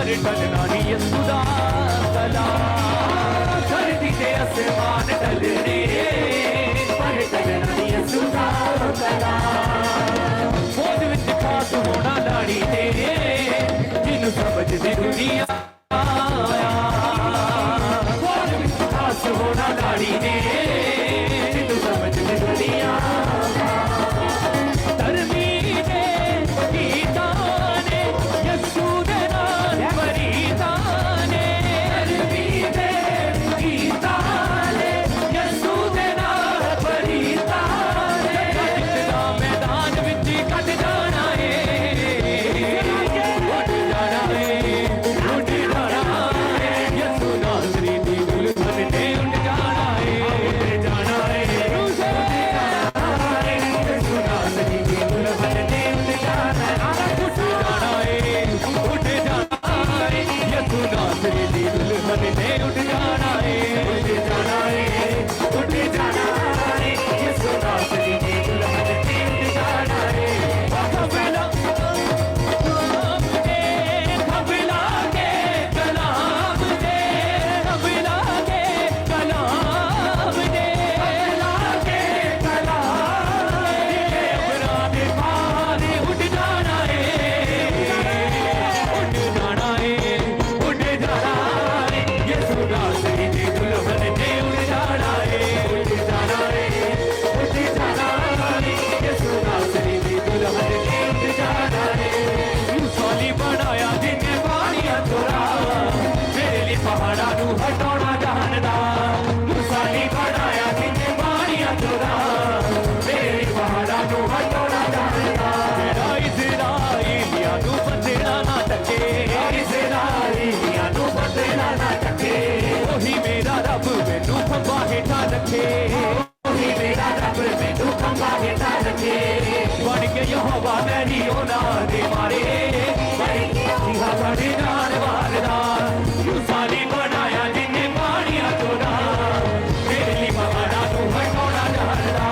पर टलना नहीं यीशु दा कलाम धरती ते आसमान टलने पर टलना नहीं यीशु दा कलाम फौज विच खास होना लाड़ी ते जिन्नू समझदी दुनिया आया फौज विच खास होना लाड़ी ने जिन्नू समझदी दुनिया धर्मी ने गीता ने यीशु दे नाल मरीदा ने धर्मी ने गीता ने यीशु दे नाल मरीदा ने जितना मैदान विच कट जाना है उठ जाना है यीशु नासरी दी दुल्हन ने उठ जाना है उठ जाना है यीशु नासरी दी दुल्हन ने उठ जाना है उठ जाना है उठ जाना है यीशु नासरी दी दुल्हन ने उठ जाना है उठ जाना है उठ जाना है यीशु नासरी दी दुल्हन ने उठ जाना है खबला के कलाम दे खबला के कलाम दे खबला के कलाम दे अपराध पारे उठ जाना है उठ जाना है उठ जाना है यीशु नासरी दी दुल्हन ने उठ जाना है उठ जाना है उठ जाना है यीशु नासरी दी दुल्हन ने उठ जाना है मूसाली बनाया जिन्ने पानियां चोरा मेरे लिए पहाड़ां नू हटाना जानदा मूसाली बनाया जिन्ने पानियां चोरा मेरे लिए पहाड़ां नू हटाना जानदा मेरा इज़राइलियां नू बंदेना ना टके इज़राइलियां नू बंदेना ना टके ओही मेरा रब मैनू खंभा हेठा रखे ओही मेरा रब मैनू खंभा हेठा रखे बन के यहोवा मेरी ओना दे मारे बन के यहोवा बड़े नाल वारदा मूसाली बनाया जिन्ने पानियां चोरा मेरे लिए पहाड़ां नू हटाना जानदा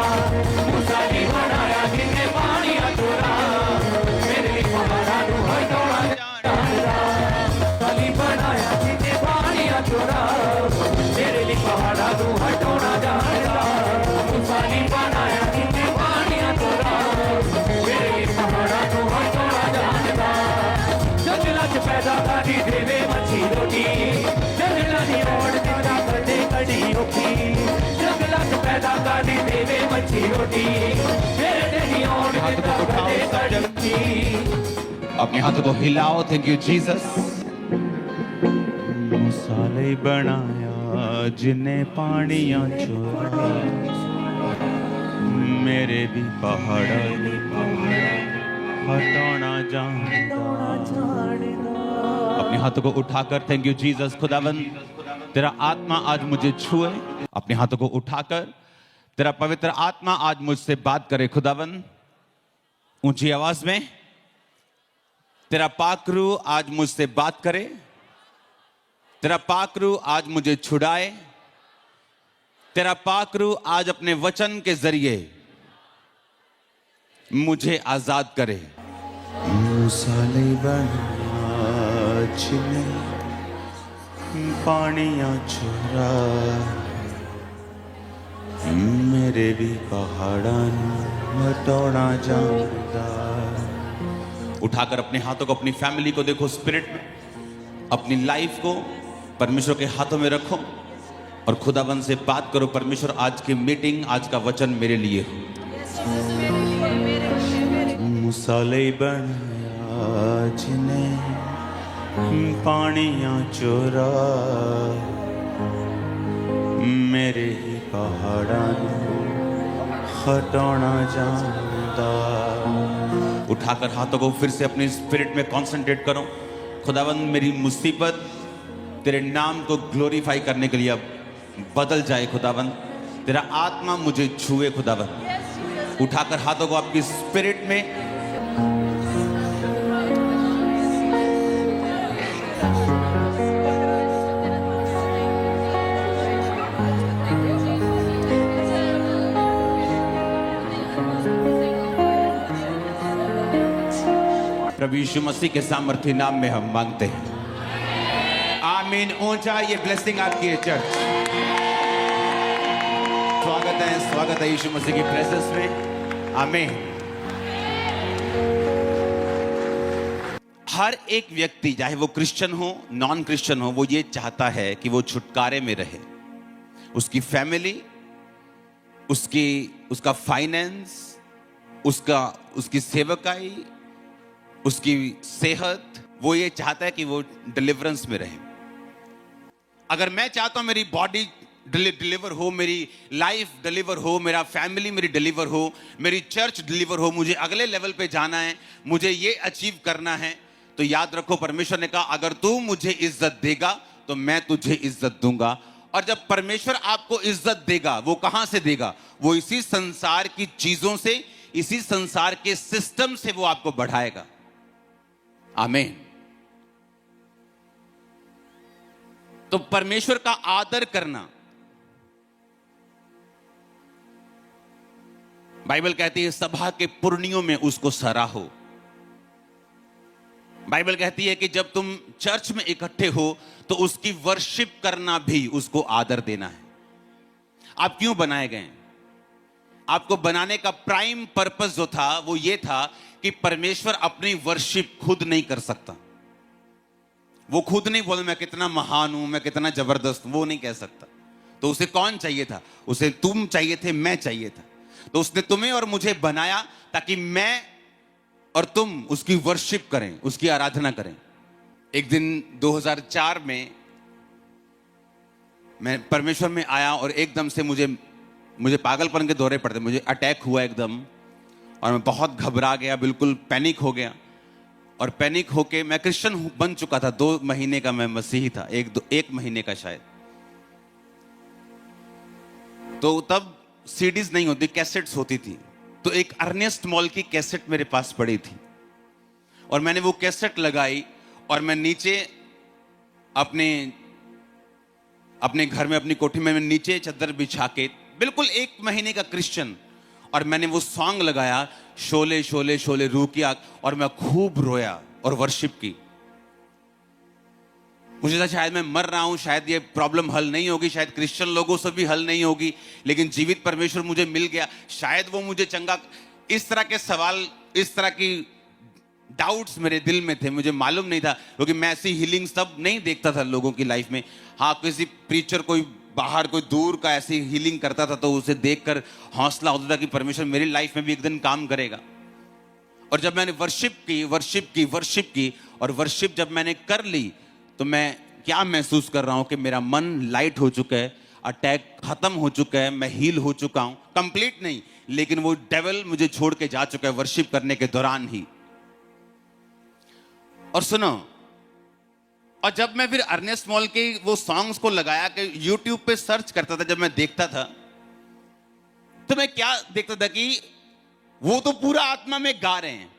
मूसाली बनाया जिन्ने पानियां चोरा मेरे लिए पहाड़ां नू हटाना जानदा मूसाली बनाया जिन्ने पानियां चोरा मेरे लिए पहाड़ां नू हटाना जानदा मूसाली बनाया जिन्ने पानियां चोरा मेरे लिए पहाड़ां नू हटाना जानदा जंगलां च पैदा करी देवे मच्छी रोटी जंगलां दी ओड़ दिंदा कदे कड़ी औखी जंगलां च पैदा करी देवे मच्छी रोटी मेरे दी ओड़ दिंदा कदे कड़ी अपने हाथों को हिलाओ। Thank you Jesus. मसाले बनाया जिन्हें पानियां चोरा मेरे भी पहाड़ा हटाना जानदा अपने हाथों को उठाकर थैंक यू जीसस। खुदावन तेरा आत्मा आज मुझे छुए। अपने हाथों को उठाकर तेरा पवित्र आत्मा आज मुझसे बात करे। खुदावन ऊंची आवाज में तेरा पाक रूह आज मुझसे बात करे। तेरा पाक रूह आज मुझे छुड़ाए। तेरा पाक रूह आज अपने वचन के जरिए मुझे आजाद करे। मसाले बनाया जिन्हें पानियां चोरा मेरे भी पहाड़ां हटाना जानदा। उठाकर अपने हाथों को अपनी फैमिली को देखो, स्पिरिट में अपनी लाइफ को परमेश्वर के हाथों में रखो और खुदावन से बात करो। परमेश्वर आज की मीटिंग, आज का वचन मेरे लिए हो। मसाले बनाया जिन्हें पानियां चोरा मेरे ही पहाड़ां हटाना जानदा। उठाकर हाथों को फिर से अपने स्पिरिट में कंसंट्रेट करो। खुदावन मेरी मुसीबत तेरे नाम को ग्लोरीफाई करने के लिए अब बदल जाए। खुदावन तेरा आत्मा मुझे छुए। खुदावन उठाकर हाथों को आपकी स्पिरिट में प्रभु यीशु मसीह के सामर्थी नाम में हम मांगते हैं। आमीन। ऊंचा ये ब्लेसिंग आपकी है चर्च। स्वागत है यीशु मसीह की प्रेजेंस में। आमीन। हर एक व्यक्ति, चाहे वो क्रिश्चियन हो नॉन क्रिश्चियन हो, वो ये चाहता है कि वो छुटकारे में रहे। उसकी फैमिली, उसका फाइनेंस, उसकी सेवकाई, उसकी सेहत, वो ये चाहता है कि वो डिलीवरेंस में रहे। अगर मैं चाहता हूं मेरी बॉडी डिलीवर हो, मेरी लाइफ डिलीवर हो, मेरा फैमिली मेरी डिलीवर हो, मेरी चर्च डिलीवर हो, मुझे अगले लेवल पे जाना है, मुझे ये अचीव करना है, तो याद रखो परमेश्वर ने कहा अगर तू मुझे इज्जत देगा तो मैं तुझे इज्जत दूंगा। और जब परमेश्वर आपको इज्जत देगा, वो कहां से देगा? वो इसी संसार की चीजों से, इसी संसार के सिस्टम से वो आपको बढ़ाएगा। आमीन। तो परमेश्वर का आदर करना, बाइबल कहती है सभा के पुरनियों में उसको सराहो। बाइबल कहती है कि जब तुम चर्च में इकट्ठे हो तो उसकी वर्शिप करना भी, उसको आदर देना है। आप क्यों बनाए गए? आपको बनाने का प्राइम पर्पस जो था वो ये था कि परमेश्वर अपनी वर्शिप खुद नहीं कर सकता। वो खुद नहीं बोल मैं कितना महान हूं, मैं कितना जबरदस्त, वो नहीं कह सकता। तो उसे कौन चाहिए था? उसे तुम चाहिए थे, मैं चाहिए था। तो उसने तुम्हें और मुझे बनाया ताकि मैं और तुम उसकी वर्शिप करें, उसकी आराधना करें। एक दिन 2004 में मैं परमेश्वर में आया और एकदम से मुझे पागलपन के दौरे पड़ते, मुझे अटैक हुआ एकदम, और मैं बहुत घबरा गया, बिल्कुल पैनिक हो गया। और पैनिक होके मैं क्रिश्चियन बन चुका था, 2 महीने का मैं मसीही था, एक महीने का शायद। तो तब सीडीज नहीं होती, कैसेट्स होती थी। तो एक अर्नेस्ट मॉल की कैसेट मेरे पास पड़ी थी और मैंने वो कैसेट लगाई और मैं नीचे अपने घर में, अपनी कोठी में, मैं नीचे चादर बिछा के, बिल्कुल 1 महीने का क्रिश्चियन, और मैंने वो सॉन्ग लगाया, शोले शोले शोले रूह की आग, और मैं खूब रोया और वर्शिप की। मुझे था शायद मैं मर रहा हूं, शायद ये प्रॉब्लम हल नहीं होगी, शायद क्रिश्चियन लोगों से भी हल नहीं होगी, लेकिन जीवित परमेश्वर मुझे मिल गया, शायद वो मुझे चंगा। इस तरह के सवाल, इस तरह की डाउट्स मेरे दिल में थे, मुझे मालूम नहीं था, क्योंकि मैं ऐसी हीलिंग सब नहीं देखता था लोगों की लाइफ में। हाँ, किसी प्रीचर कोई बाहर, कोई दूर का ऐसी हीलिंग करता था तो उसे देखकर हौसला होता था कि परमेश्वर मेरी लाइफ में भी एक दिन काम करेगा। और जब मैंने वर्शिप की और वर्शिप जब मैंने कर ली, तो मैं क्या महसूस कर रहा हूं कि मेरा मन लाइट हो चुका है, अटैक खत्म हो चुका है, मैं हील हो चुका हूं, कंप्लीट नहीं, लेकिन वो डेविल मुझे छोड़ के जा चुका है वर्शिप करने के दौरान ही। और सुनो, और जब मैं फिर अर्नेस्ट मॉल के वो सॉन्ग्स को लगाया कि यूट्यूब पे सर्च करता था, जब मैं देखता था तो मैं क्या देखता था कि वो तो पूरा आत्मा में गा रहे हैं,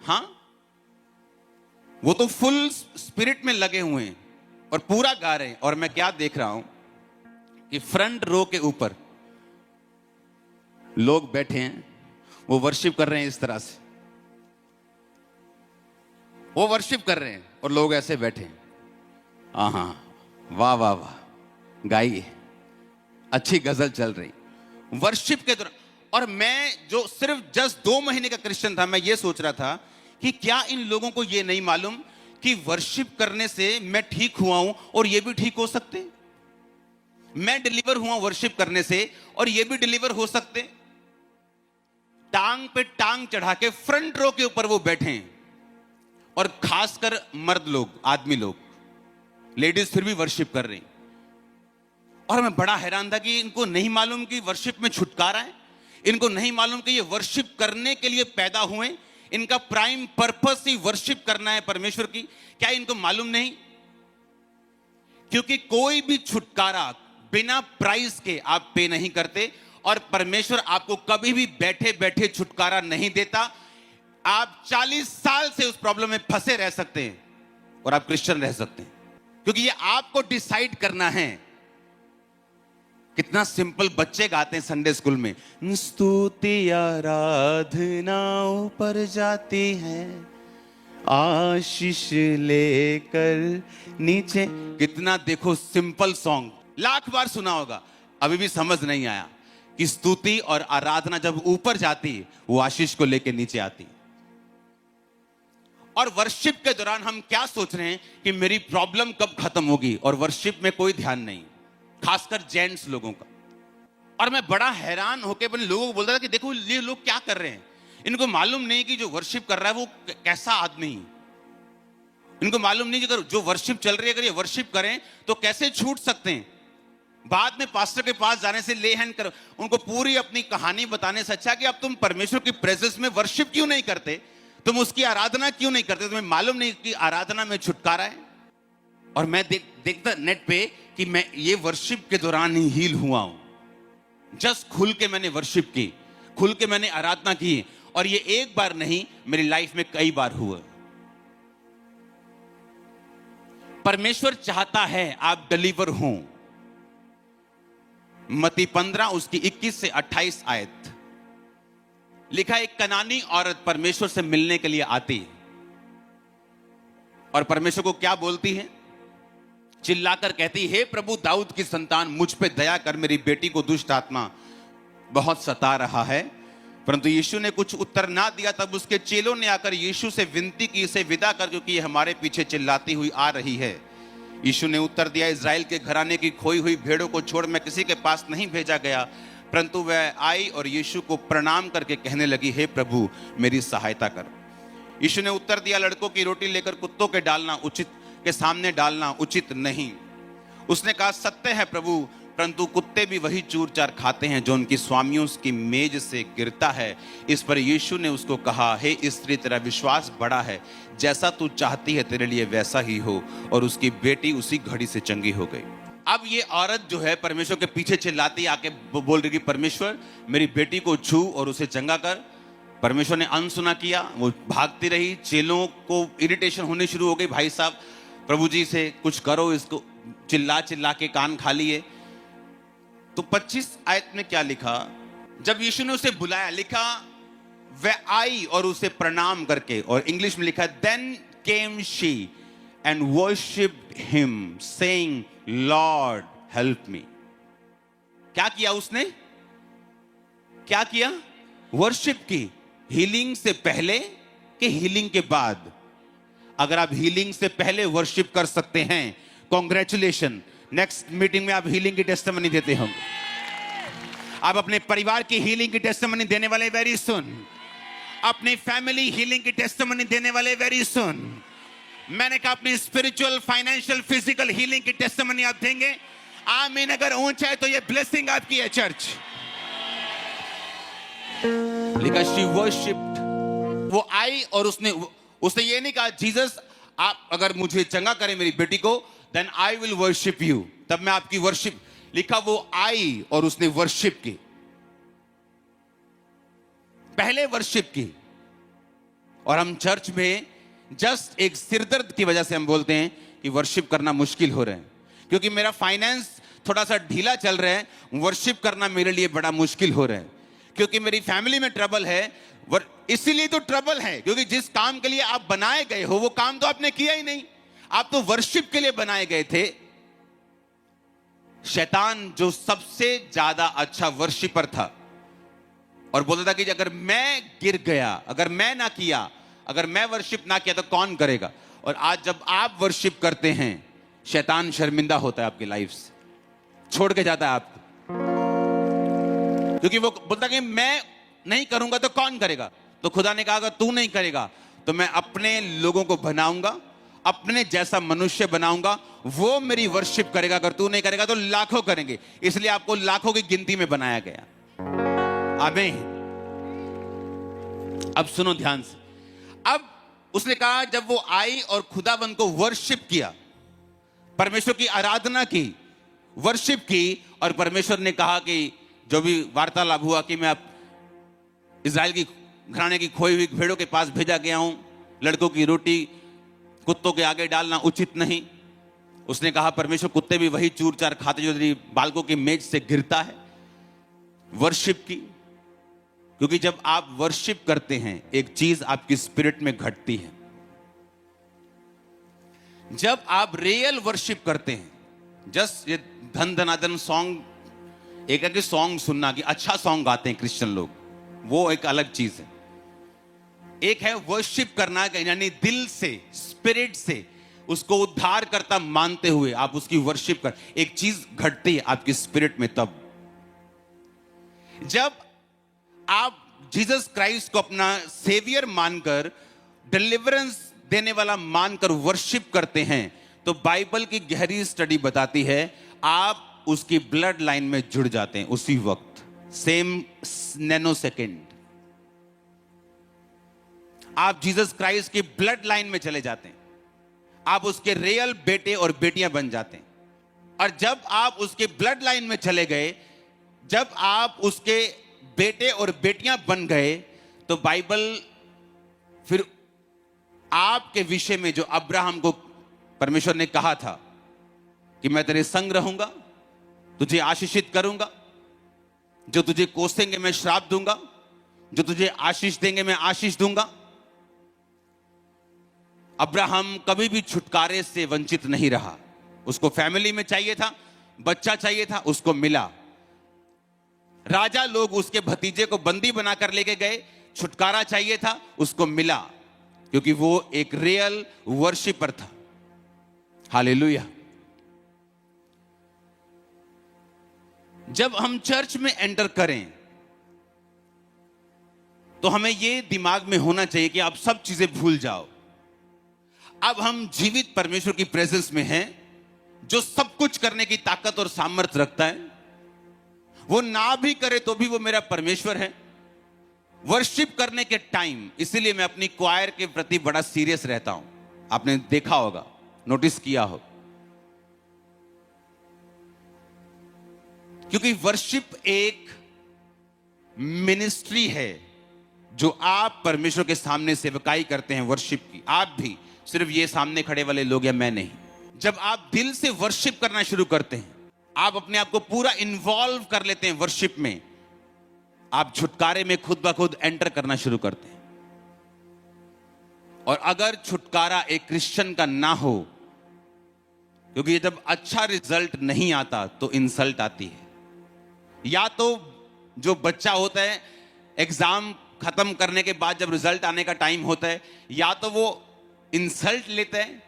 हाँ, वो तो फुल स्पिरिट में लगे हुए हैं और पूरा गा रहे हैं। और मैं क्या देख रहा हूं कि फ्रंट रो के ऊपर लोग बैठे हैं, वो वर्शिप कर रहे हैं, इस तरह से वो वर्शिप कर रहे हैं और लोग ऐसे बैठे हैं। हाँ, वाह वाह वाह, गाइए, अच्छी गजल चल रही वर्शिप के दौरान। और मैं जो सिर्फ जस्ट 2 महीने का क्रिश्चियन था, मैं ये सोच रहा था कि क्या इन लोगों को ये नहीं मालूम कि वर्शिप करने से मैं ठीक हुआ हूं और ये भी ठीक हो सकते, मैं डिलीवर हुआ वर्शिप करने से और ये भी डिलीवर हो सकते। टांग पे टांग चढ़ा के फ्रंट रो के ऊपर वो बैठे हैं, और खासकर मर्द लोग, आदमी लोग, लेडीज फिर भी वर्शिप कर रही। और मैं बड़ा हैरान था कि इनको नहीं मालूम कि वर्शिप में छुटकारा है, इनको नहीं मालूम कि ये वर्शिप करने के लिए पैदा हुए, इनका प्राइम पर्पस ही वर्शिप करना है परमेश्वर की। क्या इनको मालूम नहीं? क्योंकि कोई भी छुटकारा बिना प्राइस के आप पे नहीं करते, और परमेश्वर आपको कभी भी बैठे बैठे छुटकारा नहीं देता। आप 40 साल से उस प्रॉब्लम में फंसे रह सकते हैं और आप क्रिश्चियन रह सकते हैं, क्योंकि ये आपको डिसाइड करना है। कितना सिंपल बच्चे गाते हैं संडे स्कूल में, स्तुति आराधना ऊपर जाती है, आशीष लेकर नीचे। कितना देखो सिंपल सॉन्ग, लाख बार सुना होगा, अभी भी समझ नहीं आया कि स्तुति और आराधना जब ऊपर जाती वो आशीष को लेके नीचे आती। और वर्शिप के दौरान हम क्या सोच रहे हैं कि मेरी प्रॉब्लम कब खत्म होगी, और वर्शिप में कोई ध्यान नहीं, खासकर जेंट्स लोगों का। और मैं बड़ा हैरान होकर अपने लोगों को बोलता था कि देखो ये लोग क्या कर रहे हैं, इनको मालूम नहीं कि जो वर्शिप कर रहा है वो कैसा आदमी है। इनको मालूम नहीं कि अगर जो वर्शिप चल रही है, अगर ये वर्शिप करें तो कैसे छूट सकते हैं। बाद में पास्टर के पास जाने से ले हैंड कर उनको पूरी अपनी कहानी बताने से अच्छा कि अब तुम परमेश्वर की प्रेजेंस में वर्शिप क्यों नहीं करते, तुम उसकी आराधना क्यों नहीं करते, तुम्हें मालूम नहीं कि आराधना में छुटकारा है। और मैं देखता नेट पे कि मैं ये वर्शिप के दौरान ही हील हुआ हूं। जस्ट खुल के मैंने वर्शिप की, खुल के मैंने आराधना की, और ये एक बार नहीं, मेरी लाइफ में कई बार हुआ। परमेश्वर चाहता है आप डिलीवर हो। मत्ती 15 उसकी 21 से 28 आयत लिखा, एक कनानी औरत परमेश्वर से मिलने के लिए आती है और परमेश्वर को क्या बोलती है, चिल्लाकर कहती, हे प्रभु दाऊद की संतान, मुझ पे दया कर, मेरी बेटी को दुष्ट आत्मा बहुत सता रहा है। परंतु यीशु ने कुछ उत्तर ना दिया। तब उसके चेलों ने आकर यीशु से विनती की, इसे विदा कर, क्योंकि ये हमारे पीछे चिल्लाती हुई आ रही है। यीशु ने उत्तर दिया, इज़राइल के घराने की खोई हुई भेड़ों को छोड़ मैं किसी के पास नहीं भेजा गया। परंतु वह आई और यीशु को प्रणाम करके कहने लगी, हे प्रभु मेरी सहायता कर। यीशु ने उत्तर दिया, लड़कों की रोटी लेकर कुत्तों के डालना उचित के सामने डालना उचित नहीं। उसने कहा, सत्य है प्रभु, परंतु कुत्ते भी वही चूर चार खाते हैं जो उनकी स्वामियों की मेज से गिरता है। इस पर यीशु ने उसको कहा, हे स्त्री, तेरा विश्वास बड़ा है, जैसा तू चाहती है तेरे लिए वैसा ही हो। और उसकी बेटी उसी घड़ी से चंगी हो गई। अब ये औरत जो है परमेश्वर के पीछे चिल्लाती आके बोल रही कि परमेश्वर मेरी बेटी को छू और उसे चंगा कर। परमेश्वर ने अनसुना किया, वो भागती रही। चेलों को इरिटेशन होनी शुरू हो गई, भाई साहब प्रभु जी से कुछ करो, इसको चिल्ला चिल्ला के कान खा लिए। तो 25 आयत में क्या लिखा, जब यीशु ने उसे बुलाया, लिखा वह आई और उसे प्रणाम करके, और इंग्लिश में लिखा, then came she and worshipped him saying, lord help me. क्या किया उसने, क्या किया, वर्शिप की। हीलिंग से पहले कि हीलिंग के बाद? अगर आप हीलिंग से पहले वर्शिप कर सकते हैं, कॉन्ग्रेचुलेशन, नेक्स्ट मीटिंग में आप हीलिंग की टेस्टिमनी देते होंगे। आप अपने परिवार की हीलिंग की टेस्टिमनी देने वाले वेरी सुन, अपनी फैमिली हीलिंग की टेस्टिमनी देने वाले वेरी सुन। मैंने कहा अपनी स्पिरिचुअल, फाइनेंशियल, फिजिकल हीलिंग की टेस्टिमनी आप देंगे। आमीन। अगर ऊंचा है तो ये ब्लेसिंग आपकी है चर्च। लिखा शी वर्शिप्ड, वो आई और उसने ये नहीं कहा, जीसस आप अगर मुझे चंगा करें मेरी बेटी को, then I will worship you, तब मैं आपकी वर्शिप। लिखा वो आई और उसने वर्शिप की, पहले वर्शिप की। और हम चर्च में जस्ट एक सिरदर्द की वजह से हम बोलते हैं कि वर्शिप करना मुश्किल हो रहा है, क्योंकि मेरा फाइनेंस थोड़ा सा ढीला चल रहा है, वर्शिप करना मेरे लिए बड़ा मुश्किल हो रहा है, क्योंकि मेरी फैमिली में ट्रबल है। इसीलिए तो ट्रबल है, क्योंकि जिस काम के लिए आप बनाए गए हो वो काम तो आपने किया ही नहीं। आप तो वर्शिप के लिए बनाए गए थे। शैतान जो सबसे ज्यादा अच्छा वर्शिपर था और बोलता था कि अगर मैं गिर गया, अगर मैं ना किया, अगर मैं वर्शिप ना किया तो कौन करेगा। और आज जब आप वर्शिप करते हैं, शैतान शर्मिंदा होता है आपकी लाइफ से, छोड़ के जाता है आपको, क्योंकि वो बोलता कि मैं नहीं करूंगा तो कौन करेगा। तो खुदा ने कहा अगर तू नहीं करेगा तो मैं अपने लोगों को बनाऊंगा, अपने जैसा मनुष्य बनाऊंगा, वो मेरी वर्शिप करेगा। अगर तू नहीं करेगा तो लाखों करेंगे, इसलिए आपको लाखों की गिनती में बनाया गया। आमीन। अब सुनो ध्यान से। अब उसने कहा जब वो आई और खुदाबंद को वर्शिप किया, परमेश्वर की आराधना की, वर्शिप की, और परमेश्वर ने कहा कि जो भी वार्तालाप हुआ कि मैं इज़राइल की घराने की खोई हुई भेड़ों के पास भेजा गया हूं, लड़कों की रोटी कुत्तों के आगे डालना उचित नहीं। उसने कहा परमेश्वर कुत्ते भी वही चूर चार खाते जो तेरी बालकों की मेज से गिरता है। वर्शिप की, क्योंकि जब आप वर्शिप करते हैं एक चीज आपकी स्पिरिट में घटती है। जब आप रियल वर्शिप करते हैं, जस्ट ये धन धनाधन सॉन्ग, एक है कि सॉन्ग सुनना कि अच्छा सॉन्ग गाते हैं क्रिश्चियन लोग, वो एक अलग चीज है। एक है वर्शिप करना, यानी दिल से, स्पिरिट से उसको उद्धार करता मानते हुए आप उसकी वर्शिप कर। एक चीज घटती है आपकी स्पिरिट में तब, जब आप जीसस क्राइस्ट को अपना सेवियर मानकर, डिलीवरेंस देने वाला मानकर वर्शिप करते हैं, तो बाइबल की गहरी स्टडी बताती है आप उसकी ब्लड लाइन में जुड़ जाते हैं उसी वक्त, सेम नैनो सेकेंड आप जीसस क्राइस्ट की ब्लड लाइन में चले जाते हैं, आप उसके रियल बेटे और बेटियां बन जाते हैं। और जब आप उसके ब्लड लाइन में चले गए, जब आप उसके बेटे और बेटियां बन गए, तो बाइबल फिर आपके विषय में जो अब्राहम को परमेश्वर ने कहा था कि मैं तेरे संग रहूंगा, तुझे आशीषित करूंगा, जो तुझे कोसेंगे मैं श्राप दूंगा, जो तुझे आशीष देंगे मैं आशीष दूंगा। अब्राहम कभी भी छुटकारे से वंचित नहीं रहा। उसको फैमिली में चाहिए था, बच्चा चाहिए था, उसको मिला। राजा लोग उसके भतीजे को बंदी बनाकर लेके गए, छुटकारा चाहिए था, उसको मिला, क्योंकि वो एक रियल वर्शिपर था। हालेलुया। जब हम चर्च में एंटर करें तो हमें यह दिमाग में होना चाहिए कि आप सब चीजें भूल जाओ। अब हम जीवित परमेश्वर की प्रेजेंस में हैं, जो सब कुछ करने की ताकत और सामर्थ्य रखता है। वो ना भी करे तो भी वो मेरा परमेश्वर है। वर्शिप करने के टाइम, इसीलिए मैं अपनी क्वायर के प्रति बड़ा सीरियस रहता हूं। आपने देखा होगा, नोटिस किया हो, क्योंकि वर्शिप एक मिनिस्ट्री है जो आप परमेश्वर के सामने सेवकाई करते हैं वर्शिप की। आप भी, सिर्फ ये सामने खड़े वाले लोग या मैं नहीं। जब आप दिल से वर्शिप करना शुरू करते हैं, आप अपने आप को पूरा इन्वॉल्व कर लेते हैं वर्शिप में, आप छुटकारे में खुद ब खुद एंटर करना शुरू करते हैं। और अगर छुटकारा एक क्रिश्चियन का ना हो, क्योंकि जब अच्छा रिजल्ट नहीं आता तो इंसल्ट आती है। या तो जो बच्चा होता है, एग्जाम खत्म करने के बाद जब रिजल्ट आने का टाइम होता है, या तो वो इंसल्ट लेता है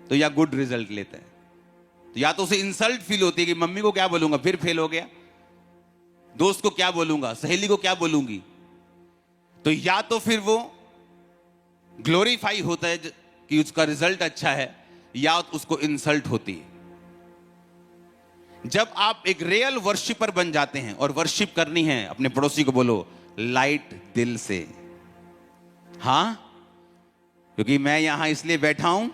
तो या गुड रिजल्ट लेता है। तो या तो उसे इंसल्ट फील होती है कि मम्मी को क्या बोलूंगा, फिर फेल हो गया, दोस्त को क्या बोलूंगा, सहेली को क्या बोलूंगी। तो या तो फिर वो ग्लोरीफाई होता है कि उसका रिजल्ट अच्छा है, या उसको इंसल्ट होती है। जब आप एक रियल वर्शिपर बन जाते हैं और वर्शिप करनी है, अपने पड़ोसी को बोलो लाइट दिल से। हां, क्योंकि मैं यहां इसलिए बैठा हूं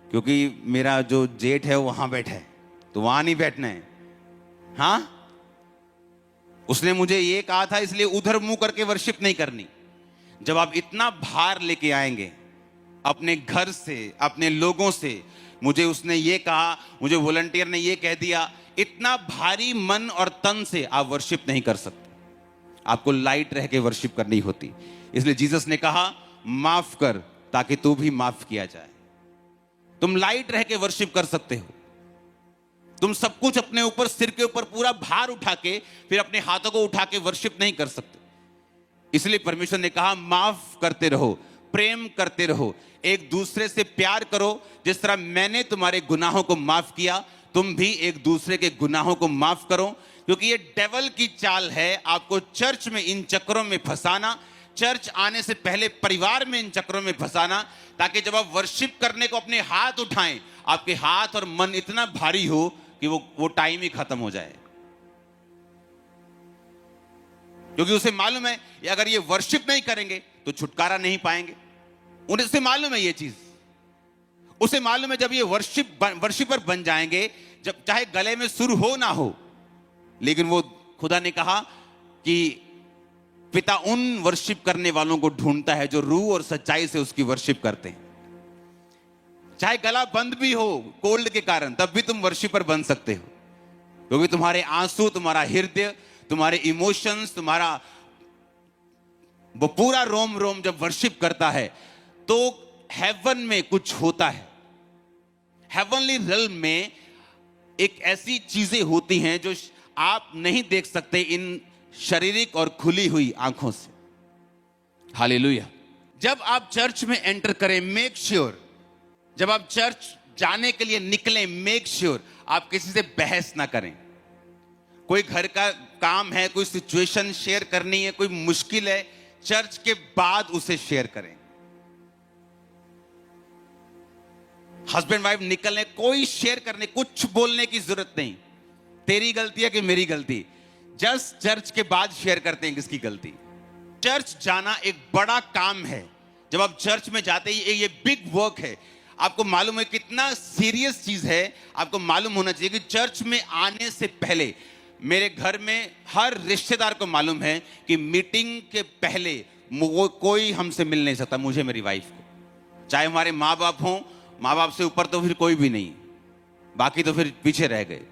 क्योंकि मेरा जो जेठ है वो वहां बैठा है, तो वहां नहीं बैठना है। हां, उसने मुझे ये कहा था, इसलिए उधर मुंह करके वर्शिप नहीं करनी। जब आप इतना भार लेके आएंगे अपने घर से, अपने लोगों से, मुझे उसने ये कहा, मुझे वॉलंटियर ने ये कह दिया, इतना भारी मन और तन से आप वर्शिप नहीं कर सकते। आपको लाइट रह के वर्शिप करनी होती। इसलिए जीसस ने कहा माफ कर ताकि तू भी माफ किया जाए। तुम लाइट रह के वर्शिप कर सकते हो। तुम सब कुछ अपने ऊपर, सिर के ऊपर पूरा भार उठा के फिर अपने हाथों को उठा के वर्शिप नहीं कर सकते। इसलिए परमेश्वर ने कहा माफ करते रहो, प्रेम करते रहो, एक दूसरे से प्यार करो। जिस तरह मैंने तुम्हारे गुनाहों को माफ किया, तुम भी एक दूसरे के गुनाहों को माफ करो। क्योंकि ये डेविल की चाल है आपको चर्च में इन चक्रों में फंसाना, चर्च आने से पहले परिवार में इन चक्रों में फंसाना, ताकि जब आप वर्शिप करने को अपने हाथ उठाएं, आपके हाथ और मन इतना भारी हो कि वो टाइम ही खत्म हो जाए। क्योंकि उसे मालूम है अगर ये वर्शिप नहीं करेंगे तो छुटकारा नहीं पाएंगे। उसे मालूम है ये चीज, उसे मालूम है जब ये वर्शिपर बन जाएंगे, जब चाहे गले में सुर हो ना हो, लेकिन वो खुदा ने कहा कि पिता उन वर्शिप करने वालों को ढूंढता है जो रूह और सच्चाई से उसकी वर्शिप करते हैं। चाहे गला बंद भी हो कोल्ड के कारण, तब भी तुम वर्शिपर बन सकते हो। क्योंकि तुम्हारे आंसू, तुम्हारा हृदय, तुम्हारे इमोशंस, तुम्हारा वो पूरा रोम रोम जब वर्शिप करता है तो हेवन में कुछ होता है। हेवनली रिल्म में एक ऐसी चीजें होती हैं जो आप नहीं देख सकते इन शारीरिक और खुली हुई आंखों से। हालेलुया। जब आप चर्च में एंटर करें, मेक श्योर, जब आप चर्च जाने के लिए निकलें, मेक श्योर आप किसी से बहस ना करें। कोई घर का काम है, कोई सिचुएशन शेयर करनी है, कोई मुश्किल है, चर्च के बाद उसे शेयर करें। हस्बैंड वाइफ निकलने, कोई शेयर करने, कुछ बोलने की जरूरत नहीं। तेरी गलती है कि मेरी गलती, जस्ट चर्च के बाद शेयर करते हैं किसकी गलती। चर्च जाना एक बड़ा काम है। जब आप चर्च में जाते ही ये बिग वर्क है। आपको मालूम है कितना सीरियस चीज है। आपको मालूम होना चाहिए कि चर्च में आने से पहले, मेरे घर में हर रिश्तेदार को मालूम है कि मीटिंग के पहले कोई हमसे मिल नहीं सकता, मुझे, मेरी वाइफ को। चाहे हमारे माँ बाप हों, माँ बाप से ऊपर तो फिर कोई भी नहीं, बाकी तो फिर पीछे रह गए।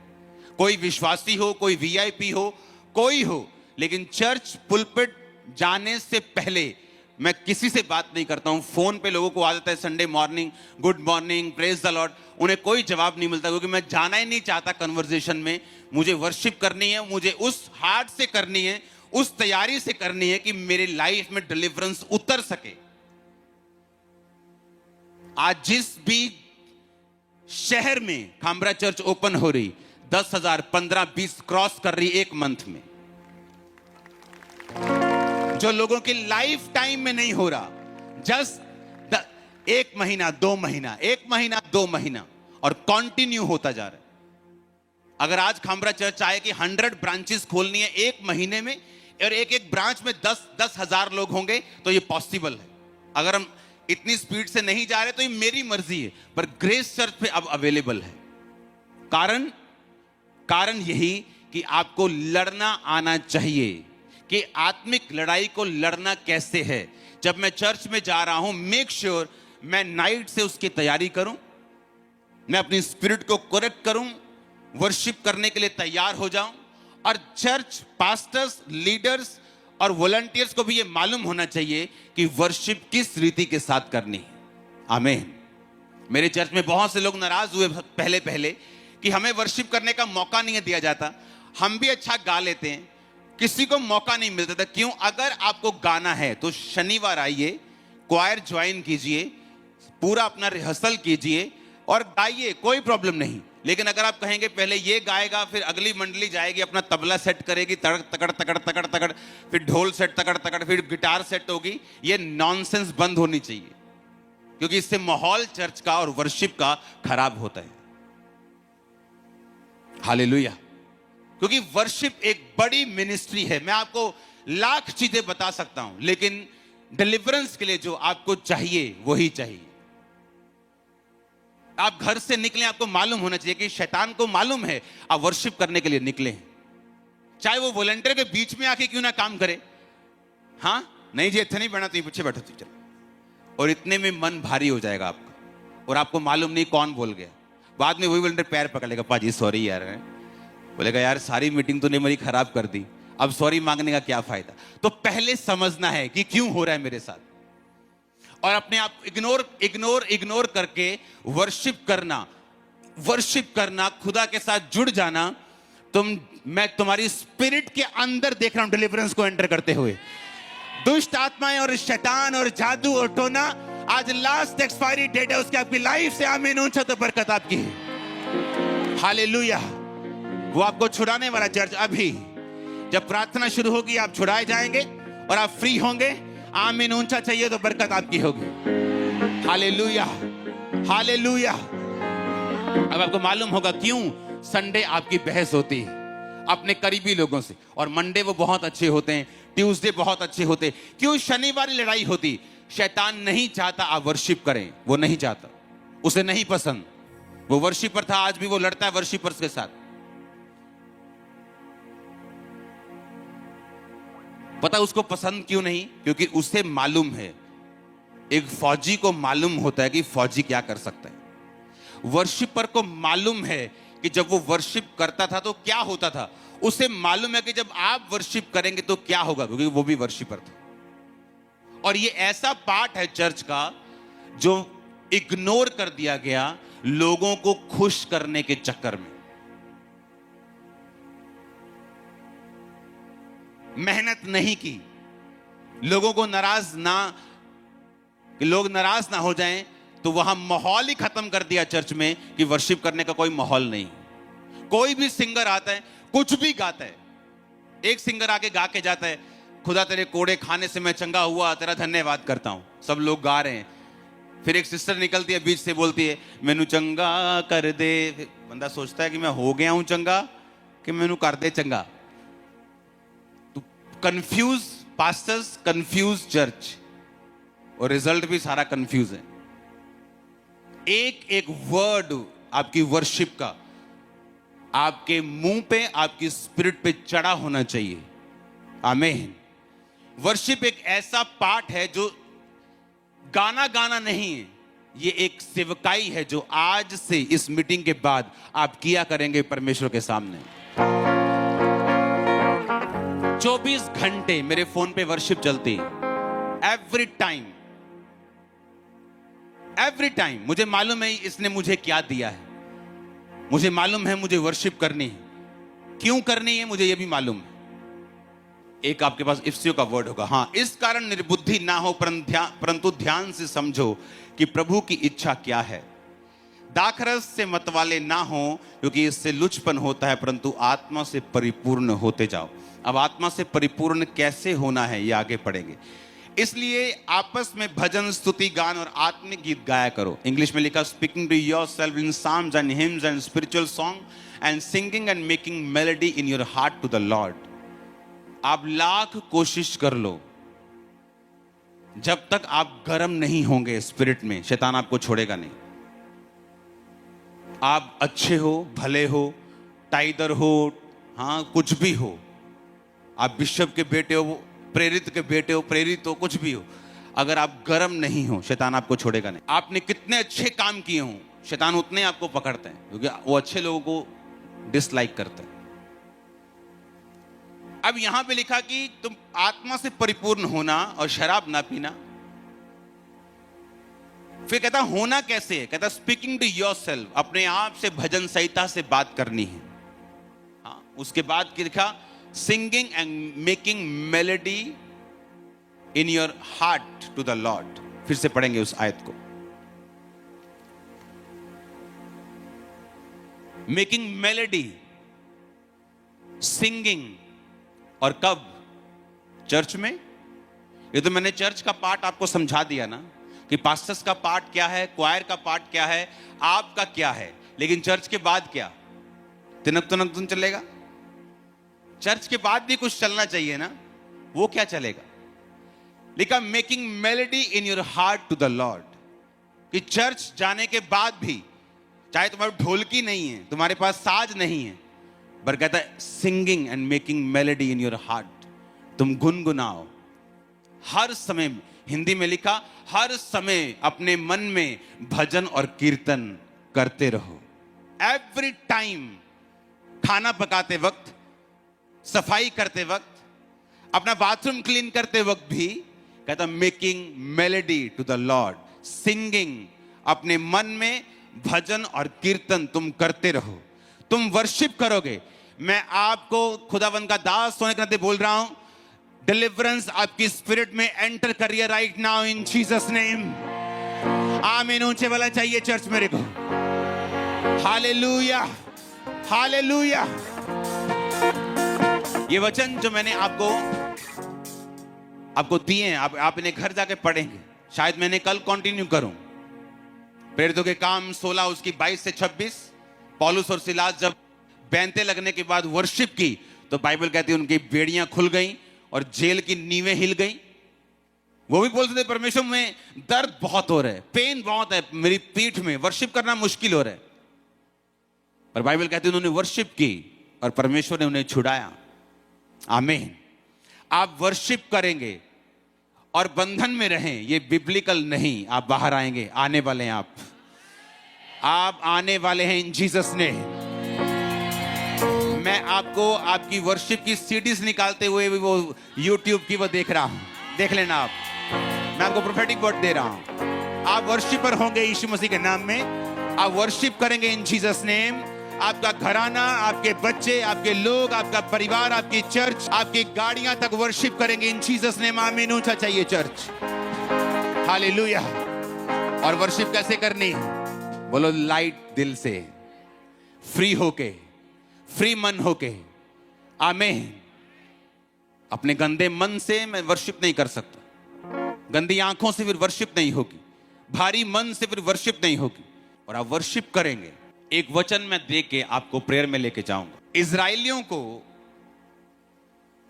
कोई विश्वासी हो, कोई वीआईपी हो, कोई हो, लेकिन चर्च पुलपिट जाने से पहले मैं किसी से बात नहीं करता हूं। फोन पे लोगों को आदत है Sunday morning, good morning, praise the Lord, उन्हें कोई जवाब नहीं मिलता क्योंकि मैं जाना ही नहीं चाहता कन्वर्सेशन में। मुझे वर्शिप करनी है, मुझे उस हार्ट से करनी है, उस तैयारी से करनी है कि मेरी लाइफ में डिलीवरेंस उतर सके। आज जिस भी शहर में खामरा चर्च ओपन हो रही, 10,000, 15, 20 क्रॉस कर रही एक मंथ में, जो लोगों की लाइफ टाइम में नहीं हो रहा, जस्ट 1 महीना, 2 महीना, 1 महीना, 2 महीना, और कंटिन्यू होता जा रहा है। अगर आज खामरा चर्च आए कि 100 ब्रांचेस खोलनी है 1 महीने में, और एक एक ब्रांच में 10,000 लोग होंगे, तो ये पॉसिबल है। अगर हम इतनी स्पीड से नहीं जा रहे तो ये मेरी मर्जी है, पर ग्रेस चर्च पे अब अवेलेबल है। कारण यही कि आपको लड़ना आना चाहिए कि आत्मिक लड़ाई को लड़ना कैसे है। जब मैं चर्च में जा रहा हूं, मेक श्योर मैं नाइट से उसकी तैयारी करूं, मैं अपनी स्पिरिट को करेक्ट करूं, वर्शिप करने के लिए तैयार हो जाऊं। और चर्च पास्टर्स, लीडर्स और वॉलंटियर्स को भी यह मालूम होना चाहिए कि वर्शिप किस रीति के साथ करनी है। आमीन। मेरे चर्च में बहुत से लोग नाराज हुए पहले कि हमें वर्शिप करने का मौका नहीं दिया जाता। हम भी अच्छा गा लेते हैं, किसी को मौका नहीं मिलता था। क्यों? अगर आपको गाना है तो शनिवार आइए, क्वायर ज्वाइन कीजिए, पूरा अपना रिहर्सल कीजिए और गाइए, कोई प्रॉब्लम नहीं। लेकिन अगर आप कहेंगे पहले ये गाएगा, फिर अगली मंडली जाएगी, अपना तबला सेट करेगी, तड़क तकड़ तकड़ तकड़ तकड़, फिर ढोल सेट तकड़ तकड़, फिर गिटार सेट होगी, ये नॉनसेंस बंद होनी चाहिए, क्योंकि इससे माहौल चर्च का और वर्शिप का खराब होता है। हालेलुया। क्योंकि वर्शिप एक बड़ी मिनिस्ट्री है। मैं आपको लाख चीजें बता सकता हूं, लेकिन डिलीवरेंस के लिए जो आपको चाहिए वही चाहिए। आप घर से निकले, आपको मालूम होना चाहिए कि शैतान को मालूम है आप वर्शिप करने के लिए निकले हैं, चाहे वो वॉलंटियर के बीच में आके क्यों ना काम करे। हाँ, नहीं जी इतना नहीं बना, तो पीछे बैठो तू, चल। और इतने में मन भारी हो जाएगा आपका, और आपको मालूम नहीं कौन बोल गया। बाद में वही वॉलंटियर पैर पकड़ लेगा, पाजी सॉरी यार, बोलेगा यार सारी मीटिंग तूने मेरी खराब कर दी, अब सॉरी मांगने का क्या फायदा। तो पहले समझना है कि क्यों हो रहा है मेरे साथ, और अपने आप इग्नोर करके वर्शिप करना, खुदा के साथ जुड़ जाना। मैं तुम्हारी स्पिरिट के अंदर देख रहा हूं डिलीवरेंस को एंटर करते हुए। दुष्ट आत्माएं और शैतान और जादू और टोना, आज लास्ट एक्सपायरी डेट है उसकी, आपकी लाइफ से आमीन ऊंचा तो बरकत आपकी है। हालेलुया। वो आपको छुड़ाने वाला चर्च अभी, जब प्रार्थना शुरू होगी आप छुड़ाए जाएंगे और आप फ्री होंगे। आमीन ऊंचा चाहिए तो बरकत आपकी होगी। Hallelujah, hallelujah. अब आपको मालूम होगा क्यों संडे आपकी बहस होती है अपने करीबी लोगों से, और मंडे वो बहुत अच्छे होते हैं, ट्यूसडे बहुत अच्छे होते हैं। क्यों शनिवार लड़ाई होती? शैतान नहीं चाहता आप वर्शिप करें, वो नहीं चाहता, उसे नहीं पसंद। वो वर्शिपर था, आज भी वो लड़ता है वर्शिपर्स के साथ। पता उसको पसंद क्यों नहीं? क्योंकि उसे मालूम है, एक फौजी को मालूम होता है कि फौजी क्या कर सकता है। वर्शिपर को मालूम है कि जब वो वर्शिप करता था तो क्या होता था। उसे मालूम है कि जब आप वर्शिप करेंगे तो क्या होगा, क्योंकि वो भी वर्शिपर था। और ये ऐसा पार्ट है चर्च का जो इग्नोर कर दिया गया, लोगों को खुश करने के चक्कर में। मेहनत नहीं की, लोगों को लोग नाराज ना हो जाएं, तो वहां माहौल ही खत्म कर दिया चर्च में कि वर्शिप करने का कोई माहौल नहीं। कोई भी सिंगर आता है, कुछ भी गाता है, एक सिंगर आके गा के जाता है, खुदा तेरे कोड़े खाने से मैं चंगा हुआ, तेरा धन्यवाद करता हूं। सब लोग गा रहे हैं। फिर एक सिस्टर निकलती है बीच से, बोलती है मैनू चंगा कर दे। फिर बंदा सोचता है कि मैं हो गया हूं चंगा कि मैनू कर दे चंगा। तो कंफ्यूज पास्टर्स, कंफ्यूज चर्च, और रिजल्ट भी सारा कंफ्यूज है। एक एक वर्ड आपकी वर्शिप का आपके मुंह पे, आपकी स्पिरिट पे चढ़ा होना चाहिए। आमीन। वर्शिप एक ऐसा पार्ट है जो गाना नहीं है, ये एक सेवकाई है जो आज से इस मीटिंग के बाद आप किया करेंगे परमेश्वर के सामने। 24 घंटे मेरे फोन पे वर्शिप चलती है, एवरी टाइम। मुझे मालूम है इसने मुझे क्या दिया है, मुझे मालूम है मुझे वर्शिप करनी है। क्यों करनी है मुझे यह भी मालूम है। एक आपके पास इफ्सियों का वर्ड होगा, हाँ, इस कारण निर्बुद्धि ना हो परंतु ध्यान से समझो कि प्रभु की इच्छा क्या है। दाखरस से मतवाले ना हो क्योंकि इससे लुचपन होता है, परंतु आत्मा से परिपूर्ण होते जाओ। अब आत्मा से परिपूर्ण कैसे होना है ये आगे पढ़ेंगे। इसलिए आपस में भजन, स्तुति, गान और आत्मिक गीत गाया करो। इंग्लिश में लिखा, speaking to yourself in psalms and hymns and spiritual song and singing and making melody in your heart to the lord. आप लाख कोशिश कर लो, जब तक आप गर्म नहीं होंगे स्पिरिट में, शैतान आपको छोड़ेगा नहीं। आप अच्छे हो, भले हो, टाइदर हो, हाँ कुछ भी हो, आप बिशप के बेटे हो, प्रेरित के बेटे हो, प्रेरित हो, कुछ भी हो, अगर आप गर्म नहीं हो शैतान आपको छोड़ेगा नहीं। आपने कितने अच्छे काम किए हो, शैतान उतने आपको पकड़ते हैं, क्योंकि वो अच्छे लोगों को डिसलाइक करते हैं। अब यहां पे लिखा कि तुम आत्मा से परिपूर्ण होना और शराब ना पीना। फिर कहता होना कैसे है, कहता स्पीकिंग टू योरसेल्फ, अपने आप से भजन संहिता से बात करनी है। हाँ, उसके बाद लिखा singing and making melody in your heart to the lord. फिर से पढ़ेंगे उस आयत को। मेकिंग मेलोडी, सिंगिंग, और कब? चर्च में। ये तो मैंने चर्च का पार्ट आपको समझा दिया ना कि पास्टर्स का पार्ट क्या है, क्वायर का पार्ट क्या है, आपका क्या है। लेकिन चर्च के बाद क्या? तिनक तुनक तुन चलेगा? चर्च के बाद भी कुछ चलना चाहिए ना, वो क्या चलेगा? लिखा making melody in your heart to the lord, कि चर्च जाने के बाद भी चाहे तुम्हारी ढोलकी नहीं है, तुम्हारे पास साज नहीं है, पर कहता है singing and making melody in your heart, तुम गुनगुनाओ हर समय। हिंदी में लिखा हर समय अपने मन में भजन और कीर्तन करते रहो। एवरी टाइम, खाना पकाते वक्त, सफाई करते वक्त, अपना बाथरूम क्लीन करते वक्त भी कहता making melody to the lord, singing, अपने मन में भजन और कीर्तन तुम करते रहो। तुम वर्शिप करोगे। मैं आपको खुदावन का दास होने के नाते बोल रहा हूं, डिलीवरेंस आपकी स्पिरिट में एंटर करिए right now in Jesus name. आमीन। ऊंचे वाला चाहिए चर्च मेरे को। Hallelujah, hallelujah. ये वचन जो मैंने आपको दिए हैं, आप इन्हें घर जाके पढ़ेंगे। शायद मैंने कल कंटिन्यू करूं। प्रेरितों के काम 16 उसकी 22 से 26, पौलुस और सिलास जब बैंते लगने के बाद वर्शिप की तो बाइबल कहती है उनकी बेड़ियां खुल गईं और जेल की नींवें हिल गईं। वो भी बोलते थे परमेश्वर में दर्द बहुत हो रहा है, पेन बहुत है मेरी पीठ में, वर्शिप करना मुश्किल हो रहा है। पर बाइबल कहती है उन्होंने वर्शिप की और परमेश्वर ने उन्हें छुड़ाया। आमीन। आप वर्शिप करेंगे और बंधन में रहें, ये बिब्लिकल नहीं। आप बाहर आएंगे, आने वाले हैं आप आने वाले हैं इन जीसस ने। मैं आपको आपकी वर्शिप की सीडीज निकालते हुए भी वो यूट्यूब की वो देख रहा हूं, देख लेना आप। मैं आपको प्रोफेटिक वर्ड दे रहा हूं। आप वर्शिपर होंगे यीशु मसीह के नाम में। आप वर्शिप करेंगे इन जीसस नेम। आपका घराना, आपके बच्चे, आपके लोग, आपका परिवार, आपकी चर्च, आपकी गाड़ियां तक वर्शिप करेंगे इन जीसस नेम। आमीन। ऊंचा चाहिए चर्च। हालेलुया। और वर्शिप कैसे करनी? बोलो लाइट दिल से, फ्री होके, फ्री मन होके। आमीन। अपने गंदे मन से मैं वर्शिप नहीं कर सकता, गंदी आंखों से फिर वर्शिप नहीं होगी, भारी मन से फिर वर्शिप नहीं होगी। और आप वर्शिप करेंगे। एक वचन मैं दे के आपको प्रेयर में लेके जाऊंगा। इजराइलियों को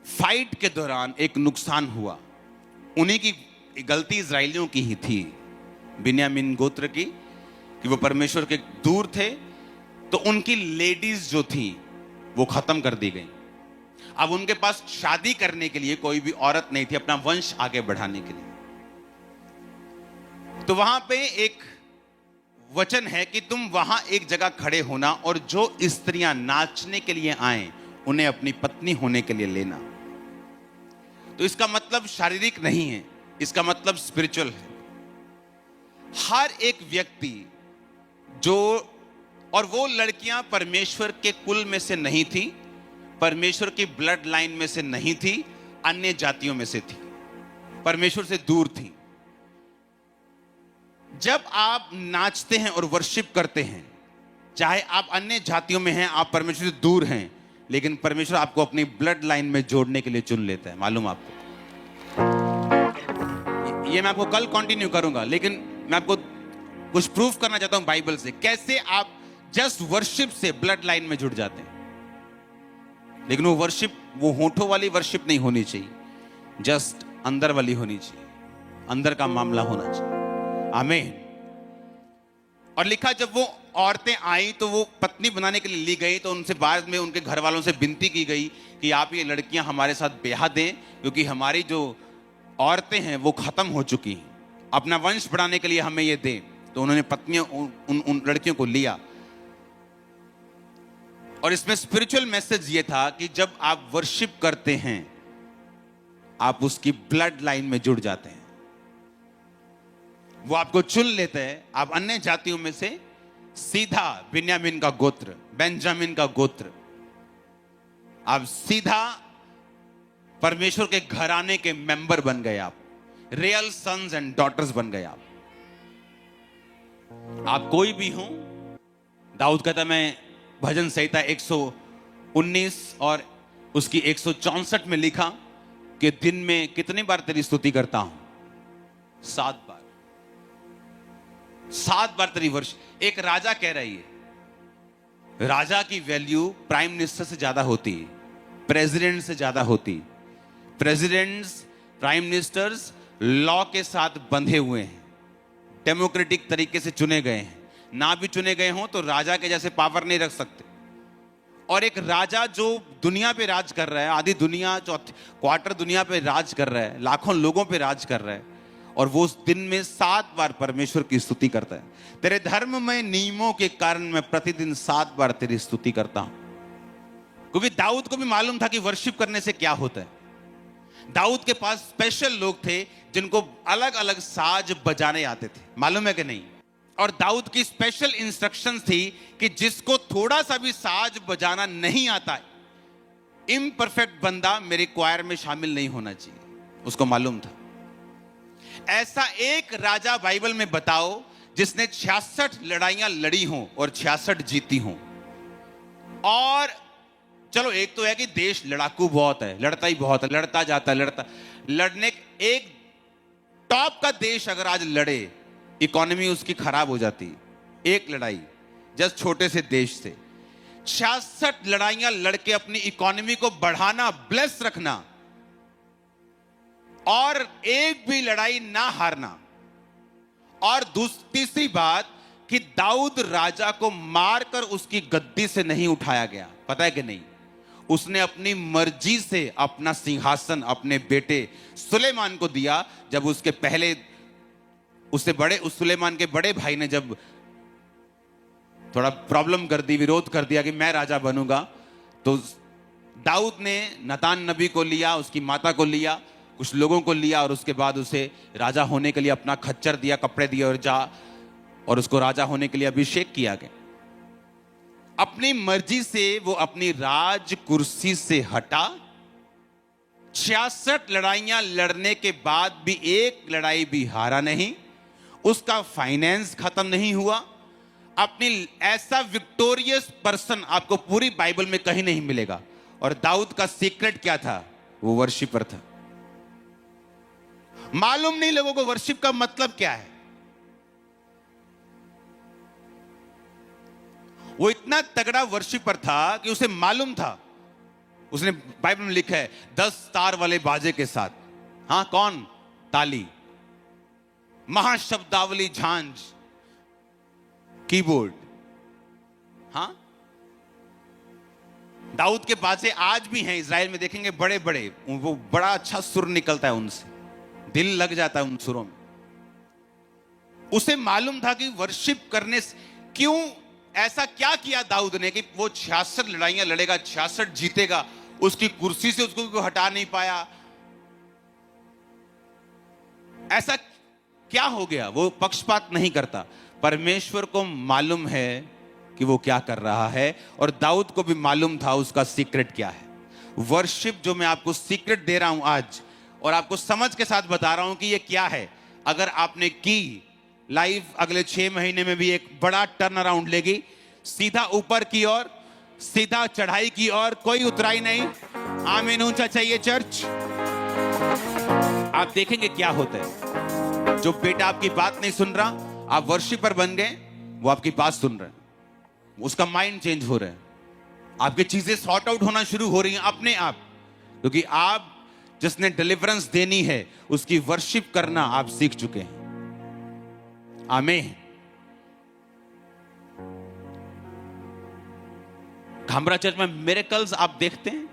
फाइट के दौरान एक नुकसान हुआ। उन्हीं की गलती इजराइलियों की ही थी, बिन्यामीन गोत्र की, कि वो परमेश्वर के दूर थे। तो उनकी लेडीज जो थी वो खत्म कर दी गई। अब उनके पास शादी करने के लिए कोई भी औरत नहीं थी अपना वंश आगे बढ़ाने के लिए। तो वहां पे एक वचन है कि तुम वहां एक जगह खड़े होना और जो स्त्रियां नाचने के लिए आए उन्हें अपनी पत्नी होने के लिए लेना। तो इसका मतलब शारीरिक नहीं है, इसका मतलब स्पिरिचुअल है। हर एक व्यक्ति जो, और वो लड़कियां परमेश्वर के कुल में से नहीं थी, परमेश्वर की ब्लड लाइन में से नहीं थी, अन्य जातियों में से थी, परमेश्वर से दूर थी। जब आप नाचते हैं और वर्शिप करते हैं, चाहे आप अन्य जातियों में हैं, आप परमेश्वर से दूर हैं, लेकिन परमेश्वर आपको अपनी ब्लड लाइन में जोड़ने के लिए चुन लेता है। मालूम आपको? ये मैं आपको कल कंटिन्यू करूंगा, लेकिन मैं आपको कुछ प्रूफ करना चाहता हूं बाइबल से, कैसे आप जस्ट वर्शिप से ब्लड लाइन में जुड़ जाते हैं। लेकिन वो वर्शिप, वो होठों वाली वर्शिप नहीं होनी चाहिए, जस्ट अंदर वाली होनी चाहिए, अंदर का मामला होना चाहिए। आमीन। और लिखा, जब वो औरतें आई तो वो पत्नी बनाने के लिए ली गई, तो उनसे बाद में उनके घर वालों से विनती की गई कि आप ये लड़कियां हमारे साथ ब्याह दें, क्योंकि हमारी जो औरतें हैं वो खत्म हो चुकी हैं, अपना वंश बढ़ाने के लिए हमें ये दें। तो उन्होंने पत्नियों उन लड़कियों को लिया। और इसमें स्पिरिचुअल मैसेज ये था कि जब आप वर्शिप करते हैं आप उसकी ब्लड लाइन में जुड़ जाते हैं, वो आपको चुन लेते हैं। आप अन्य जातियों में से सीधा बिन्यामीन का गोत्र, बेंजामिन का गोत्र, आप सीधा परमेश्वर के घराने के मेंबर बन गए, आप रियल सन्स एंड डॉटर्स बन गए। आप कोई भी हो। दाऊद कहता, मैं भजन संहिता 119 और उसकी 164 में लिखा कि दिन में कितनी बार तेरी स्तुति करता हूं? 7 बार। 7 बार तेरी वर्ष। एक राजा कह रही है, राजा की वैल्यू प्राइम मिनिस्टर से ज्यादा होती है, प्रेसिडेंट से ज्यादा होती। प्रेसिडेंट्स, प्राइम मिनिस्टर्स लॉ के साथ बंधे हुए हैं, डेमोक्रेटिक तरीके से चुने गए हैं। ना भी चुने गए हों तो राजा के जैसे पावर नहीं रख सकते। और एक राजा जो दुनिया पे राज कर रहा है, आधी दुनिया, क्वार्टर दुनिया पे राज कर रहा है, लाखों लोगों पे राज कर रहा है, और वो उस दिन में 7 बार परमेश्वर की स्तुति करता है। तेरे धर्म में नियमों के कारण मैं प्रतिदिन 7 बार तेरी स्तुति करता हूं। क्योंकि दाऊद को भी मालूम था कि वर्शिप करने से क्या होता है। दाऊद के पास स्पेशल लोग थे जिनको अलग अलग साज बजाने आते थे, मालूम है कि नहीं? और दाऊद की स्पेशल इंस्ट्रक्शंस थी कि जिसको थोड़ा सा भी साज बजाना नहीं आता, इम्परफेक्ट बंदा मेरे क्वायर में शामिल नहीं होना चाहिए, उसको मालूम था। ऐसा एक राजा बाइबल में बताओ जिसने 66 लड़ाइयां लड़ी हों और 66 जीती हों। और चलो, एक तो है कि देश लड़ाकू बहुत है, लड़ता ही बहुत है, लड़ता जाता है, लड़ने। एक टॉप का देश अगर आज लड़े, इकोनॉमी उसकी खराब हो जाती। एक लड़ाई जस्ट छोटे से देश से 66 लड़ाइयां लड़के अपनी इकोनॉमी को बढ़ाना, ब्लेस रखना, और एक भी लड़ाई ना हारना। और तीसरी बात कि दाऊद राजा को मारकर उसकी गद्दी से नहीं उठाया गया, पता है कि नहीं? उसने अपनी मर्जी से अपना सिंहासन अपने बेटे सुलेमान को दिया। जब उसके पहले उससे बड़े, उस सुलेमान के बड़े भाई ने जब थोड़ा प्रॉब्लम कर दी, विरोध कर दिया कि मैं राजा बनूंगा, तो दाऊद ने नतान नबी को लिया, उसकी माता को लिया, कुछ लोगों को लिया, और उसके बाद उसे राजा होने के लिए अपना खच्चर दिया, कपड़े दिए, और जा और उसको राजा होने के लिए अभिषेक किया गया। अपनी मर्जी से वो अपनी राज कुर्सी से हटा। 66 लड़ाइयां लड़ने के बाद भी एक लड़ाई भी हारा नहीं, उसका फाइनेंस खत्म नहीं हुआ। अपनी ऐसा विक्टोरियस पर्सन आपको पूरी बाइबल में कहीं नहीं मिलेगा। और दाऊद का सीक्रेट क्या था? वो वर्शिपर था। मालूम नहीं लोगों को वर्शिप का मतलब क्या है। वो इतना तगड़ा वर्शिपर था कि उसे मालूम था। उसने बाइबल में लिखा है 10 तार वाले बाजे के साथ। हां, कौन? ताली, महाशब्दावली, झांझ, कीबोर्ड। हां, दाऊद के बाजे आज भी हैं इजराइल में, देखेंगे बड़े बड़े, वो बड़ा अच्छा सुर निकलता है उनसे, दिल लग जाता है उन सुरों में। उसे मालूम था कि वर्शिप करने से, क्यों ऐसा क्या किया दाऊद ने कि वो 66 लड़ाइयां लड़ेगा, 66 जीतेगा, उसकी कुर्सी से उसको कोई हटा नहीं पाया। ऐसा क्या हो गया? वो पक्षपात नहीं करता। परमेश्वर को मालूम है कि वो क्या कर रहा है, और दाऊद को भी मालूम था उसका सीक्रेट क्या है। वर्शिप जो मैं आपको सीक्रेट दे रहा हूं आज, और आपको समझ के साथ बता रहा हूं कि ये क्या है, अगर आपने की, लाइफ अगले 6 महीने में भी एक बड़ा टर्न अराउंड लेगी, सीधा ऊपर की ओर, सीधा चढ़ाई की ओर, कोई उतराई नहीं। आमीन ऊंचा चाहिए चर्च। आप देखेंगे क्या होता है। जो बेटा आपकी बात नहीं सुन रहा, आप वर्शिपर बन गए, वो आपकी बात सुन रहे हैं, उसका माइंड चेंज हो रहा है, आपकी चीजें सॉर्ट आउट होना शुरू हो रही हैं अपने आप, क्योंकि आप जिसने डिलीवरेंस देनी है उसकी वर्शिप करना आप सीख चुके हैं। आमीन। खामरा चर्च में मिरेकल्स आप देखते हैं।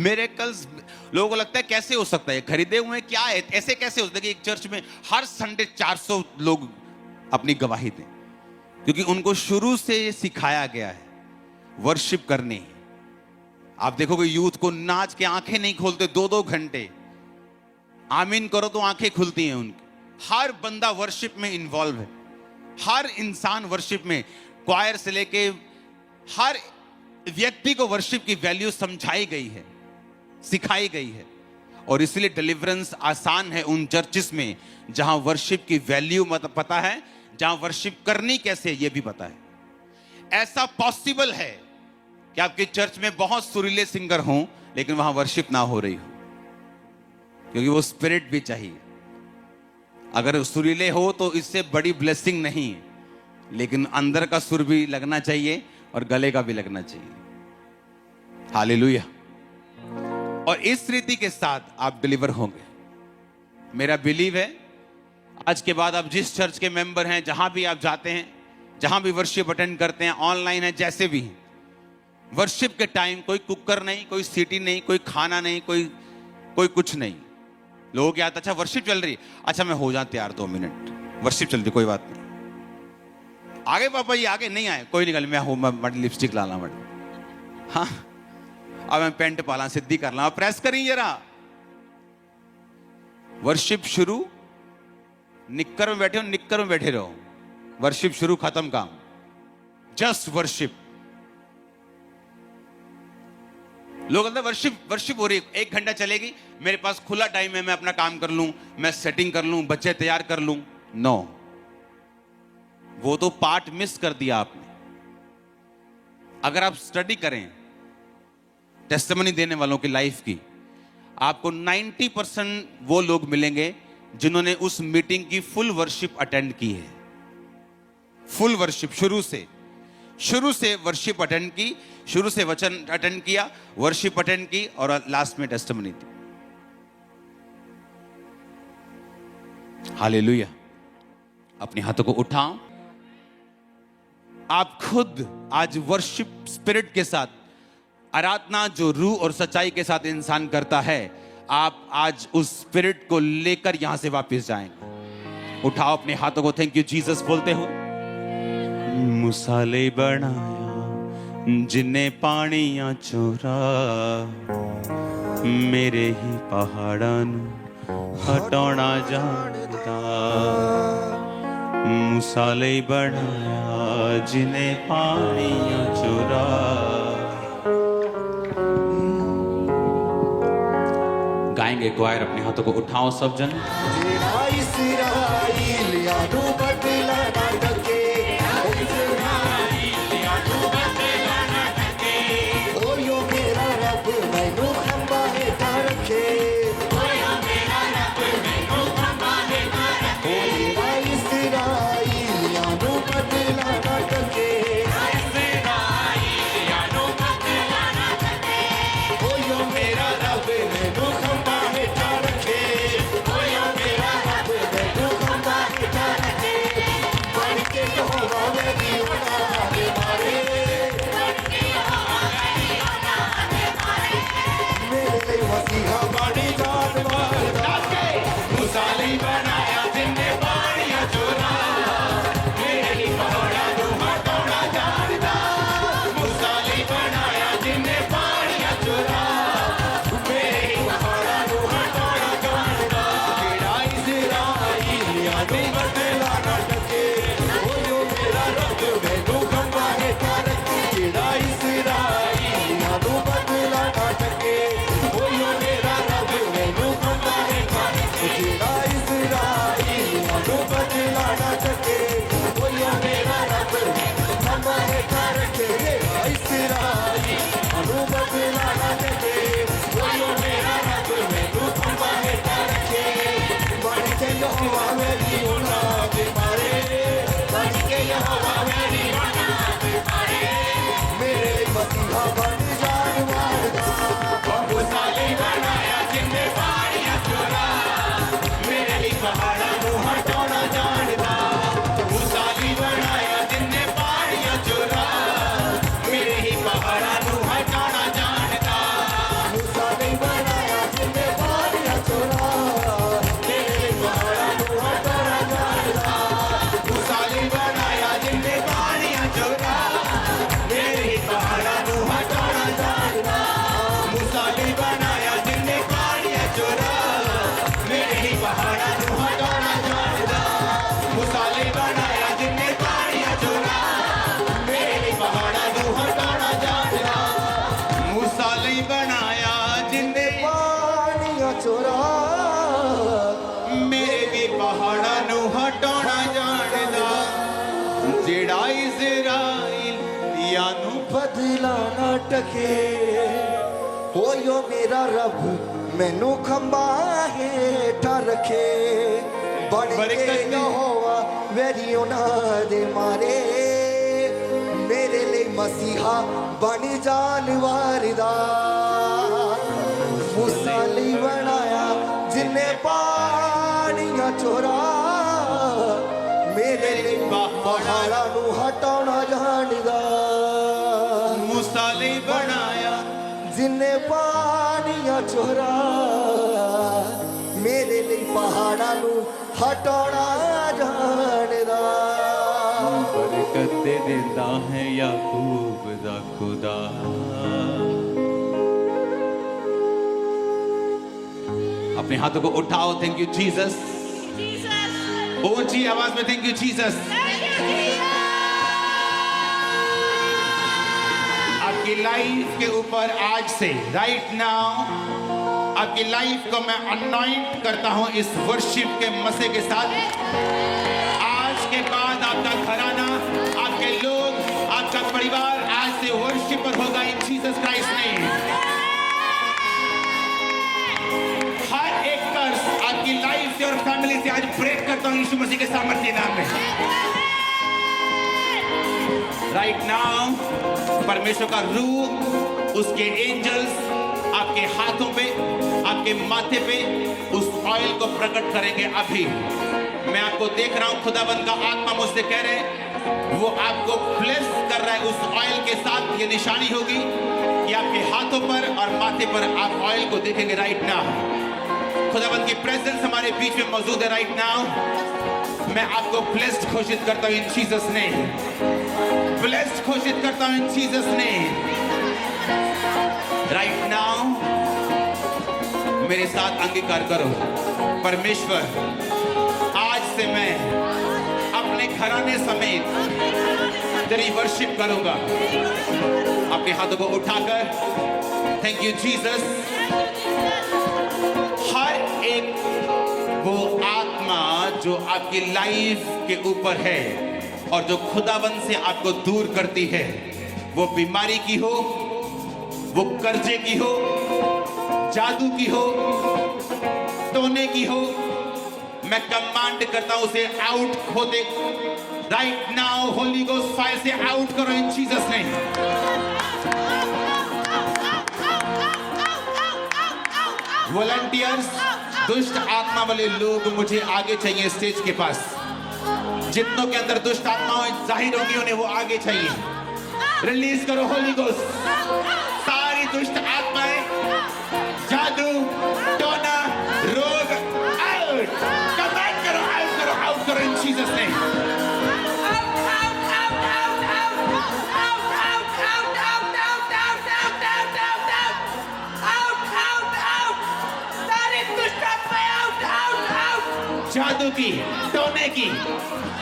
मिरेकल्स लोगों को लगता है कैसे हो सकता है, खरीदे हुए क्या है, ऐसे कैसे हो सकता है कि एक चर्च में हर संडे 400 लोग अपनी गवाही दें, क्योंकि उनको शुरू से सिखाया गया है वर्शिप करनी। आप देखोगे यूथ को नाच के आंखें नहीं खोलते 2-2 घंटे, आमीन करो तो आंखें खुलती हैं उनकी। हर बंदा वर्शिप में इन्वॉल्व है, हर इंसान वर्शिप में, क्वायर से लेके हर व्यक्ति को वर्शिप की वैल्यू समझाई गई है, सिखाई गई है। और इसलिए डिलीवरेंस आसान है उन चर्चेस में जहां वर्शिप की वैल्यू पता है, जहां वर्शिप करनी कैसे ये भी पता है। ऐसा पॉसिबल है कि आपके चर्च में बहुत सुरीले सिंगर हों लेकिन वहां वर्शिप ना हो रही हो, क्योंकि वो स्पिरिट भी चाहिए। अगर सुरीले हो तो इससे बड़ी ब्लेसिंग नहीं है, लेकिन अंदर का सुर भी लगना चाहिए और गले का भी लगना चाहिए। हालेलुया। और इस रीति के साथ आप डिलीवर होंगे। मेरा बिलीव है आज के बाद आप जिस चर्च के मेंबर हैं, जहां भी आप जाते हैं, जहां भी वर्शिप अटेंड करते हैं, ऑनलाइन है, जैसे भी हैं, वर्शिप के टाइम कोई कुकर नहीं, कोई सीटी नहीं, कोई खाना नहीं, कोई कुछ नहीं। लोगों क्या आता, अच्छा वर्शिप चल रही, अच्छा मैं हो जाते यार 2 मिनट, वर्शिप चल रही, कोई बात नहीं। आगे पापा जी आगे नहीं आए, कोई निकल, मैं हूं, मैं लिपस्टिक लाना मत, हाँ अब मैं पेंट पाला, सिद्धि कर ला, प्रेस करी जरा। वर्शिप शुरू, निक्कर में बैठे हो, निक्कर में बैठे रहो, वर्शिप शुरू, खत्म काम, जस्ट वर्शिप। लोग कहते वर्शिप हो रही है, 1 घंटा चलेगी, मेरे पास खुला टाइम है, मैं अपना काम कर लूं, मैं सेटिंग कर लूं, बच्चे तैयार कर लूं। नो, वो तो पार्ट मिस कर दिया आपने। अगर आप स्टडी करें टेस्टिमनी देने वालों की लाइफ की, आपको 90% वो लोग मिलेंगे जिन्होंने उस मीटिंग की फुल वर्शिप अटेंड की है। फुल वर्शिप, शुरू से वर्शिप अटेंड की, शुरू से वचन अटेंड किया, वर्शिप अटेंड की, और लास्ट में टेस्टिमनी दी। हालेलुया। अपने हाथों को उठाओ। आप खुद आज वर्शिप स्पिरिट के साथ, आराधना जो रूह और सच्चाई के साथ इंसान करता है, आप आज उस स्पिरिट को लेकर यहां से वापस जाएंगे। उठाओ अपने हाथों को, थैंक यू जीसस बोलते हो। मुसाले बनाया जिन्ने पानियां चोरा, मेरे ही पहाड़ां नूं हटाउणा जानदा। मूसा ले बनाया जिन्हें पानियां चुरा। गाएंगे क्वायर, अपने हाथों को उठाओ सब जन। तेरा इस्राएल यादू बदला ना टके, ओ यो मेरा रब मैनू खंबा हेठा रखे। तेरा इस्राएल यादू बदला ना टके, ओ यो मेरा रब मैनू खंबा हेठा रखे। ओ यो मेरा रब मैनू खंबा हेठा रखे। बन के यहोवा मेरी ओना दे मारे, मेरे लिए मसीहा बड़ी जान वाला। मूसा ले बनाया जिन्ने पानियां चुरा, मेरे लिए पहाड़ा नू हटाना जानदा। मूसा ले बनाया जिन्ने पानियां चुरा, मेरे लिए पहाड़ा नू हटाना जानदा। तेरा इस्राएल यादू बदला ना टके, ओ यो मेरा रब मैनू खंबा हेठा रखे। तेरा इस्राएल यादू बदला ना टके, ओ यो मेरा रब मैनू खंबा हेठा रखे। तेरा इस्राएल यादू बदला ना टके, ओ यो मेरा रब खंबा हेठा रखे। तेरा इस्राएल यादू बदला ना टके, ओ यो मेरा रब मैनू खंबा हेठा रखे। बन के यहोवा मेरी ओना दे मारे, बन के यहोवा मेरी ओना दे मारे। मेरे लिए मसीहा बन जान वाला। मूसा ले बनाया जिन्ने पानियां चुरा, मेरे लिए पहाड़ा नू हटाना जानदा। मूसा ले बनाया जिन्ने पानियां चुरा, मेरे ही पहाड़ा नू हटाना जानदा। मूसा ने बनाया जिन्हें पानियां चुरा, मेरे लिए पहाड़ा नू हटाना जानदा। मूसा ले बनाया जिन्ने पानियां चुरा, मेरे ही पहाड़ा नू हटाना जानदा। मूसा ले बनाया जिन्ने पानियां चुरा, मेरे ही पहाड़ा नू हटाना जानदा। मूसा ले बनाया जिन्ने पानियां चुरा, मेरे ही पहाड़ा नू हटाना जानदा। मूसा ले बनाया जिन्ने पानियां चुरा, मेरे भी पहाड़ा नू हटाना जानदा। जेड़ा इज़राइल यानू बदला ना टके, ओ यो मेरा रब मैनू खंबा हेठा रखे। बन के बरकत यहोवा मेरी ओना दे मारे, मेरे लिए मसीहा बन जान वारदा। मूसा ले बनाया जिन्ने पानियां चोरा, मेरे लिए पहाड़ा नू हटाना जानदा। मूसा ले बनाया जिन्ने पानियां चोरा, मेरे लिए पहाड़ा नू हटाना जानदा। बरकत दे देता है याकूब दा खुदा। अपने हाथों को उठाओ। Thank you Jesus. ऊंची आवाज में थैंक यू जीसस। आपकी लाइफ के ऊपर आज से राइट नाउ आपकी लाइफ को मैं अनॉइंट करता हूं इस वर्शिप के मसे के साथ। आज के बाद आपका घराना, आपके लोग, आपका परिवार आज से वर्शिपर होगा इन जीसस क्राइस्ट नेम। हर एक कर्ज आपकी लाइफ से और फैमिली से आज ब्रेक करता हूं यीशु मसीह के सामर्थ्य नाम में। राइट नाउ परमेश्वर का रूह, उसके एंजल्स आपके हाथों पे, आपके माथे पे उस ऑयल को प्रकट करेंगे। अभी मैं आपको देख रहा हूं, खुदाबंद का आत्मा मुझसे कह रहे हैं, वो आपको ब्लेस कर रहा है उस ऑयल के साथ। ये निशानी होगी कि आपके हाथों पर और माथे पर आप ऑयल को देखेंगे राइट नाउ। खुदाबंद की प्रेजेंस हमारे बीच में मौजूद है राइट नाउ। मैं आपको ब्लेस्ड घोषित करता हूं इन जीसस नेम। ब्लेस्ड घोषित करता हूं इन जीसस नेम। राइट नाउ मेरे साथ अंगीकार करो। परमेश्वर, आज से मैं अपने घराने समेत तेरी वर्शिप करूंगा। अपने हाथों को उठाकर थैंक यू जीसस। हर एक वो आत्मा जो आपकी लाइफ के ऊपर है और जो खुदावन से आपको दूर करती है, वो बीमारी की हो, वो कर्जे की हो, जादू की हो, टोने की हो, मैं कमांड करता हूं उसे आउट होते right now. Holi ghost fire से आउट करो इन जीसस नेम। वॉलंटियर्स, दुष्ट आत्मा वाले लोग मुझे आगे चाहिए स्टेज के पास। जितनों के अंदर दुष्ट आत्माएं जाहिर होंगी उन्हें वो आगे चाहिए। रिलीज करो होली गोस्ट। सारी दुष्ट आत्माएं, जादू, टोना, रोग आउट। कमांड करो आउट करो आउट करो इन जीसस नेम। जादू की, टोने की,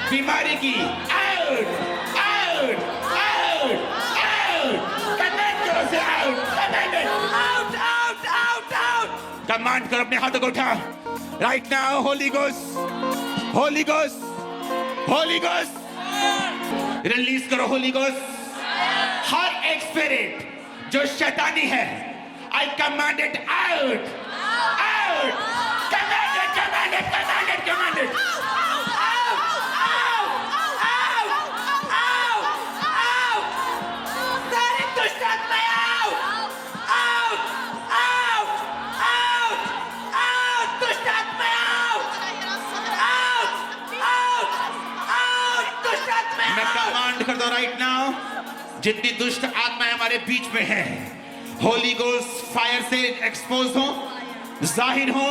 बीमारी की, out out out out. Command करो से out. Out out out out. Command करो, अपने हाथों को उठा right now. Holi ghost, Holi ghost, Holi ghost. Release करो होली गोस्ट। हर एक स्पिरिट जो शैतानी है, आई command it out out. Commanded, commanded, commanded. सारी दुष्ट आत्माएं out, out, out, out, दुष्ट आत्माएं out, दुष्ट आत्माएं। मैं कमांड करता हूं राइट नाउ, जितनी दुष्ट आत्माएं हमारे बीच में हैं, होली गोस्ट फायर से एक्सपोज हो, जाहिर हो,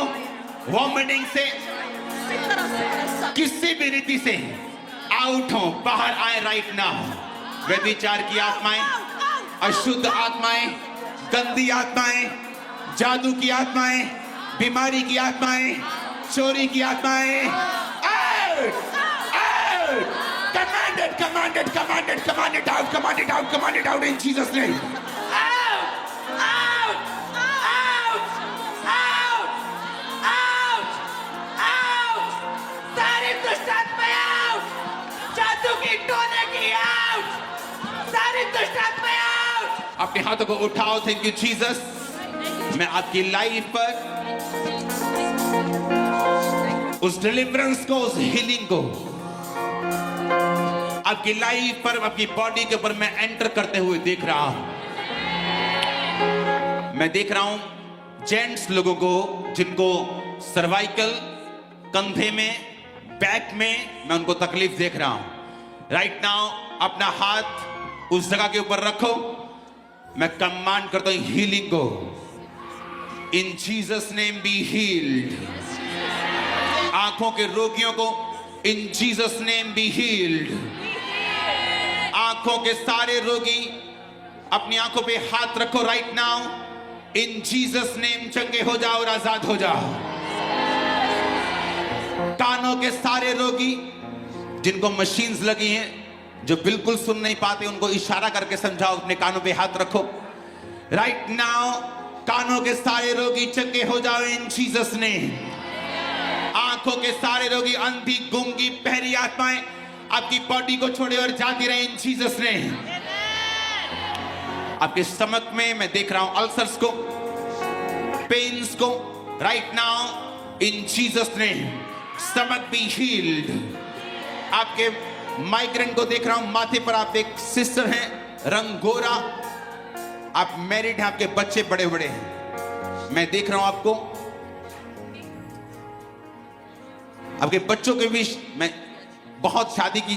वॉमिटिंग से, किसी भी रीति से आउट हो, बाहर आए राइट नाउ। व्यभिचार की आत्माएं, अशुद्ध आत्माएं, गंदी आत्माएं, जादू की आत्माएं, बीमारी की आत्माएं, चोरी की आत्माएं, out out. Commanded commanded commanded commanded out, commanded out, commanded out in Jesus name. अपने हाथों को उठाओ। Thank you Jesus. मैं आपकी लाइफ पर उस डिलीवरेंस को, उस हीलिंग को, आपकी लाइफ पर, आपकी बॉडी के ऊपर मैं एंटर करते हुए देख रहा हूं। मैं देख रहा हूं जेंट्स लोगों को जिनको सर्वाइकल, कंधे में, बैक में, मैं उनको तकलीफ देख रहा हूं। राइट नाउ अपना हाथ उस जगह के ऊपर रखो। मैं कमांड करता हूं हीलिंग को। In Jesus name be healed. आंखों के रोगियों को in Jesus name be healed. आंखों के सारे रोगी अपनी आंखों पे हाथ रखो right now. In Jesus name चंगे हो जाओ और आजाद हो जाओ। कानों के सारे रोगी जिनको मशीन्स लगी हैं, जो बिल्कुल सुन नहीं पाते, उनको इशारा करके समझाओ, अपने कानों पे हाथ रखो राइट नाउ। कानों के सारे रोगी चंगे हो जाओ इन जीसस नेम। आंखों के सारे रोगी, अंधी, गूंगी, बहरी आत्माएं आपकी बॉडी को छोड़े और जाती रहे इन जीसस नेम। आपके स्टमक में मैं देख रहा हूं अल्सर्स को, पेन्स को right now in Jesus name. Stomach be healed. आपके माइग्रेन को देख रहा हूं। माथे पर आप एक सिस्टर हैं, रंग गोरा, आप मैरिड हैं, आपके बच्चे बड़े बड़े हैं। मैं देख रहा हूं आपको, आपके बच्चों के बीच मैं बहुत शादी की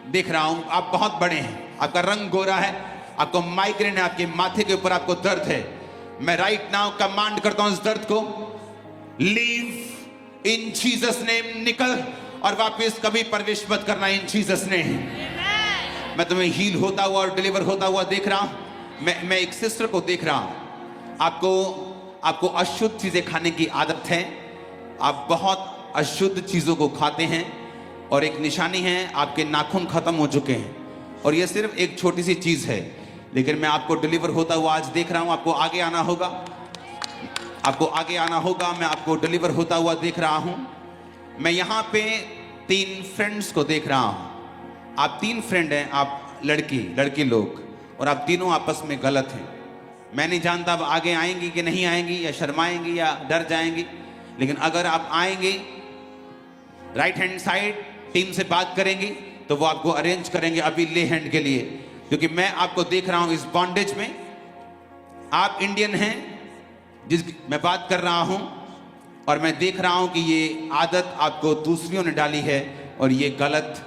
देख रहा हूं। आप बहुत बड़े हैं, आपका रंग गोरा है, आपको माइग्रेन है, आपके माथे के ऊपर आपको दर्द है। मैं राइट नाउ कमांड करता हूं इस दर्द को, लीव इन जीसस नेम। निकल और वापस कभी प्रवेश मत करना इन जीसस नेम। मैं तुम्हें हील होता हुआ और डिलीवर होता हुआ देख रहा हूं। मैं एक सिस्टर को देख रहा हूं। आपको अशुद्ध चीजें खाने की आदत है। आप बहुत अशुद्ध चीजों को खाते हैं। और एक निशानी है, आपके नाखून खत्म हो चुके हैं। और ये सिर्फ एक छोटी सी चीज है, लेकिन मैं आपको डिलीवर होता हुआ आज देख रहा हूं। आपको आगे आना होगा, आपको आगे आना होगा। मैं आपको डिलीवर होता हुआ देख रहा हूं। मैं यहाँ पे 3 फ्रेंड्स को देख रहा हूं। आप 3 फ्रेंड हैं, आप लड़की लोग, और आप तीनों आपस में गलत हैं। मैं नहीं जानता अब आगे आएंगी कि नहीं आएंगी, या शर्माएंगी या डर जाएंगी, लेकिन अगर आप आएंगे राइट हैंड साइड टीम से बात करेंगी तो वो आपको अरेंज करेंगे अभी ले हैंड के लिए, क्योंकि मैं आपको देख रहा हूं इस बॉन्डेज में। आप इंडियन हैं जिस मैं बात कर रहा हूं, और मैं देख रहा हूं कि ये आदत आपको दूसरियों ने डाली है और ये गलत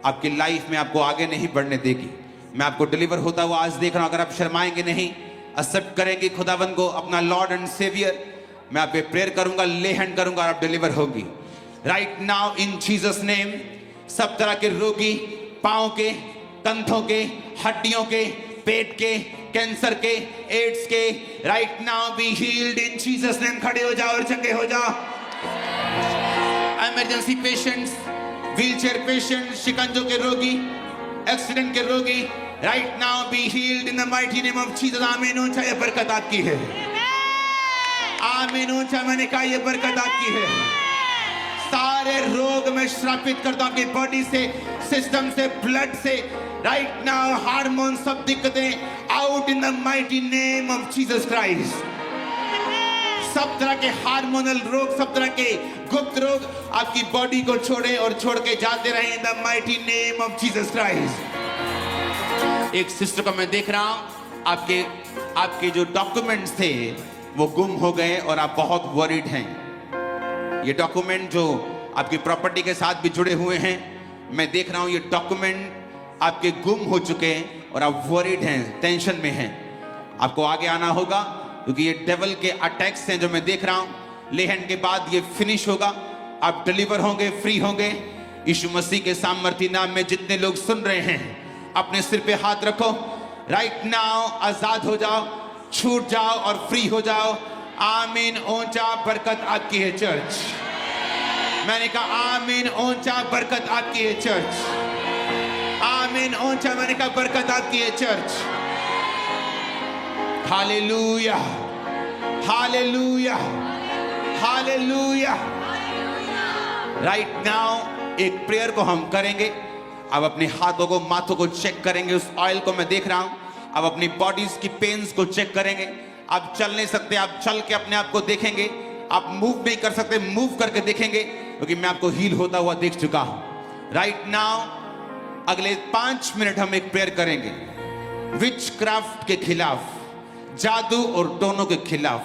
आपकी लाइफ में आपको आगे नहीं बढ़ने देगी। मैं आपको डिलीवर होता हुआ आज देख रहा हूं। अगर आप शर्माएंगे नहीं, एक्सेप्ट करेंगे खुदावन को अपना लॉर्ड एंड सेवियर, मैं आप पे प्रेयर करूंगा, ले हैंड करूंगा और आप डिलीवर होगी right now in Jesus name. सब तरह के रोगी, पांव के, कंधों के, हड्डियों के, पेट के, कैंसर के, एड्स के, right now be healed in Jesus name. खड़े हो जाओ और चंगे हो जाओ। इमरजेंसी पेशेंट्स, व्हीलचेयर पेशेंट, शिकंजों के रोगी, एक्सीडेंट के रोगी, right now be healed in the mighty name of Jesus. आमीन। ऊंचा ये बरकत आपकी है। आमीन। ऊंचा मैंने कहा ये बरकत आपकी है। सारे रोग में श्रापित करता हूं आपकी बॉडी से, सिस्टम से, ब्लड से, राइट नाउ हार्मोन सब दिक्कतें out in the mighty name of Jesus Christ. सब तरह के हार्मोनल रोग, सब तरह के गुप्त रोग आपकी बॉडी को छोड़े और छोड़ के जाते रहे in the mighty name of Jesus Christ. एक सिस्टर को मैं देख रहा हूं, आपके जो डॉक्यूमेंट्स थे वो गुम हो गए और आप बहुत वरीड हैं। ये डॉक्यूमेंट जो आपकी प्रॉपर्टी के साथ भी जुड़े हुए हैं, मैं देख रहा हूं ये डॉक्यूमेंट आपके गुम हो चुके हैं और आप वरीड हैं, टेंशन में हैं। आपको आगे आना होगा क्योंकि ये डेविल के अटैक्स हैं जो मैं देख रहा हूं। लेहन के बाद ये फिनिश होगा, आप डिलीवर होंगे, फ्री होंगे यीशु मसीह के सामर्थी नाम में। जितने लोग सुन रहे हैं अपने सिर पे हाथ रखो, राइट नाउ आजाद हो जाओ, छूट जाओ और फ्री हो जाओ। आमीन। ऊंचा बरकत आपकी है चर्च। मैंने कहा आमीन। ऊंचा बरकत आपकी है चर्च। आमीन। ऊंचा मैंने कहा बरकत आपकी है church. Hallelujah, hallelujah, hallelujah. Right now एक प्रेयर को हम करेंगे। अब अपने हाथों को, माथों को चेक करेंगे। उस ऑयल को मैं देख रहा हूं। अब अपनी बॉडीज की पेन्स को चेक करेंगे। आप चल नहीं सकते, आप चल के अपने आप को देखेंगे। आप मूव नहीं कर सकते, मूव करके देखेंगे, क्योंकि मैं आपको हील होता हुआ देख चुका हूं। राइट नाउ अगले 5 मिनट हम एक प्रेयर करेंगे विच क्राफ्ट के खिलाफ, जादू और टोनों के खिलाफ।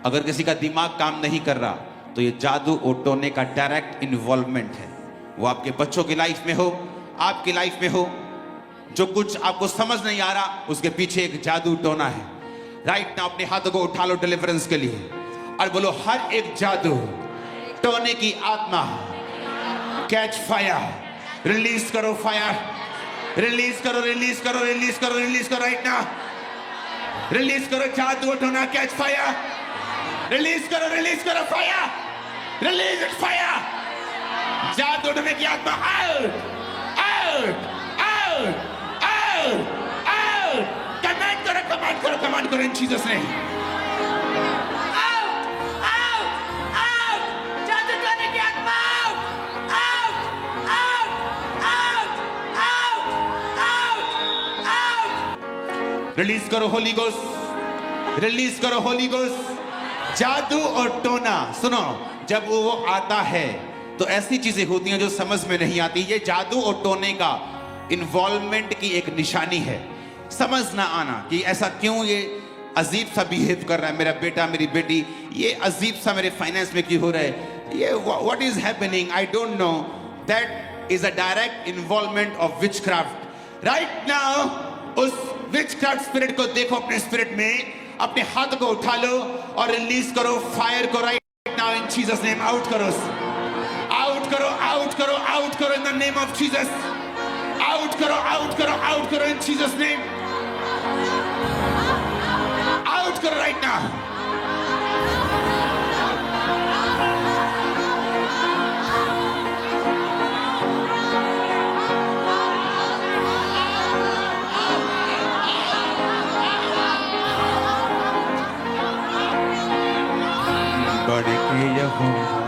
अगर किसी का दिमाग काम नहीं कर रहा तो ये जादू और टोने का डायरेक्ट इन्वॉल्वमेंट है। वो आपके बच्चों की लाइफ में हो, आपकी लाइफ में हो, जो कुछ आपको समझ नहीं आ रहा उसके पीछे एक जादू टोना है। राइट नाउ अपने हाथों को उठा लो डिलीवरेंस के लिए और बोलो हर एक जादू टोने की आत्मा कैच फायर। रिलीज करो फायर, रिलीज करो, रिलीज करो, रिलीज करो, रिलीज करो। राइट नाउ रिलीज करो जादू टोना कैच फायर। रिलीज करो फायर, रिलीज इट फायर। जादू टोने की आत्मा out, out, out, out, out. Command करो, कमांड करो, कमांड करो इन जीसस नेम। रिलीज करो होली गोस्ट, रिलीज करो होली गोस्ट। जादू और टोना, सुनो, जब वो आता है तो ऐसी चीजें होती हैं जो समझ में नहीं आती। ये जादू और टोने का इन्वॉल्वमेंट की एक निशानी है। समझ ना आना कि ऐसा क्यों ये अजीब सा बिहेव कर रहा है मेरा बेटा, मेरी बेटी, ये अजीब सा मेरे फाइनेंस में क्यों हो रहा है, ये what is happening, I don't know. That is a direct involvement of witchcraft. Right now उस विचक्राफ्ट स्पिरिट को देखो अपने स्पिरिट में, अपने हाथ को उठा लो और रिलीज करो फायर को। Right now in Jesus name out करो, आउट करो, आउट करो, आउट करो in the name of Jesus. Out करो, आउट करो, आउट करो इन जीसस नेम। आउट करो राइट नाउ। बढ़ के यहोवा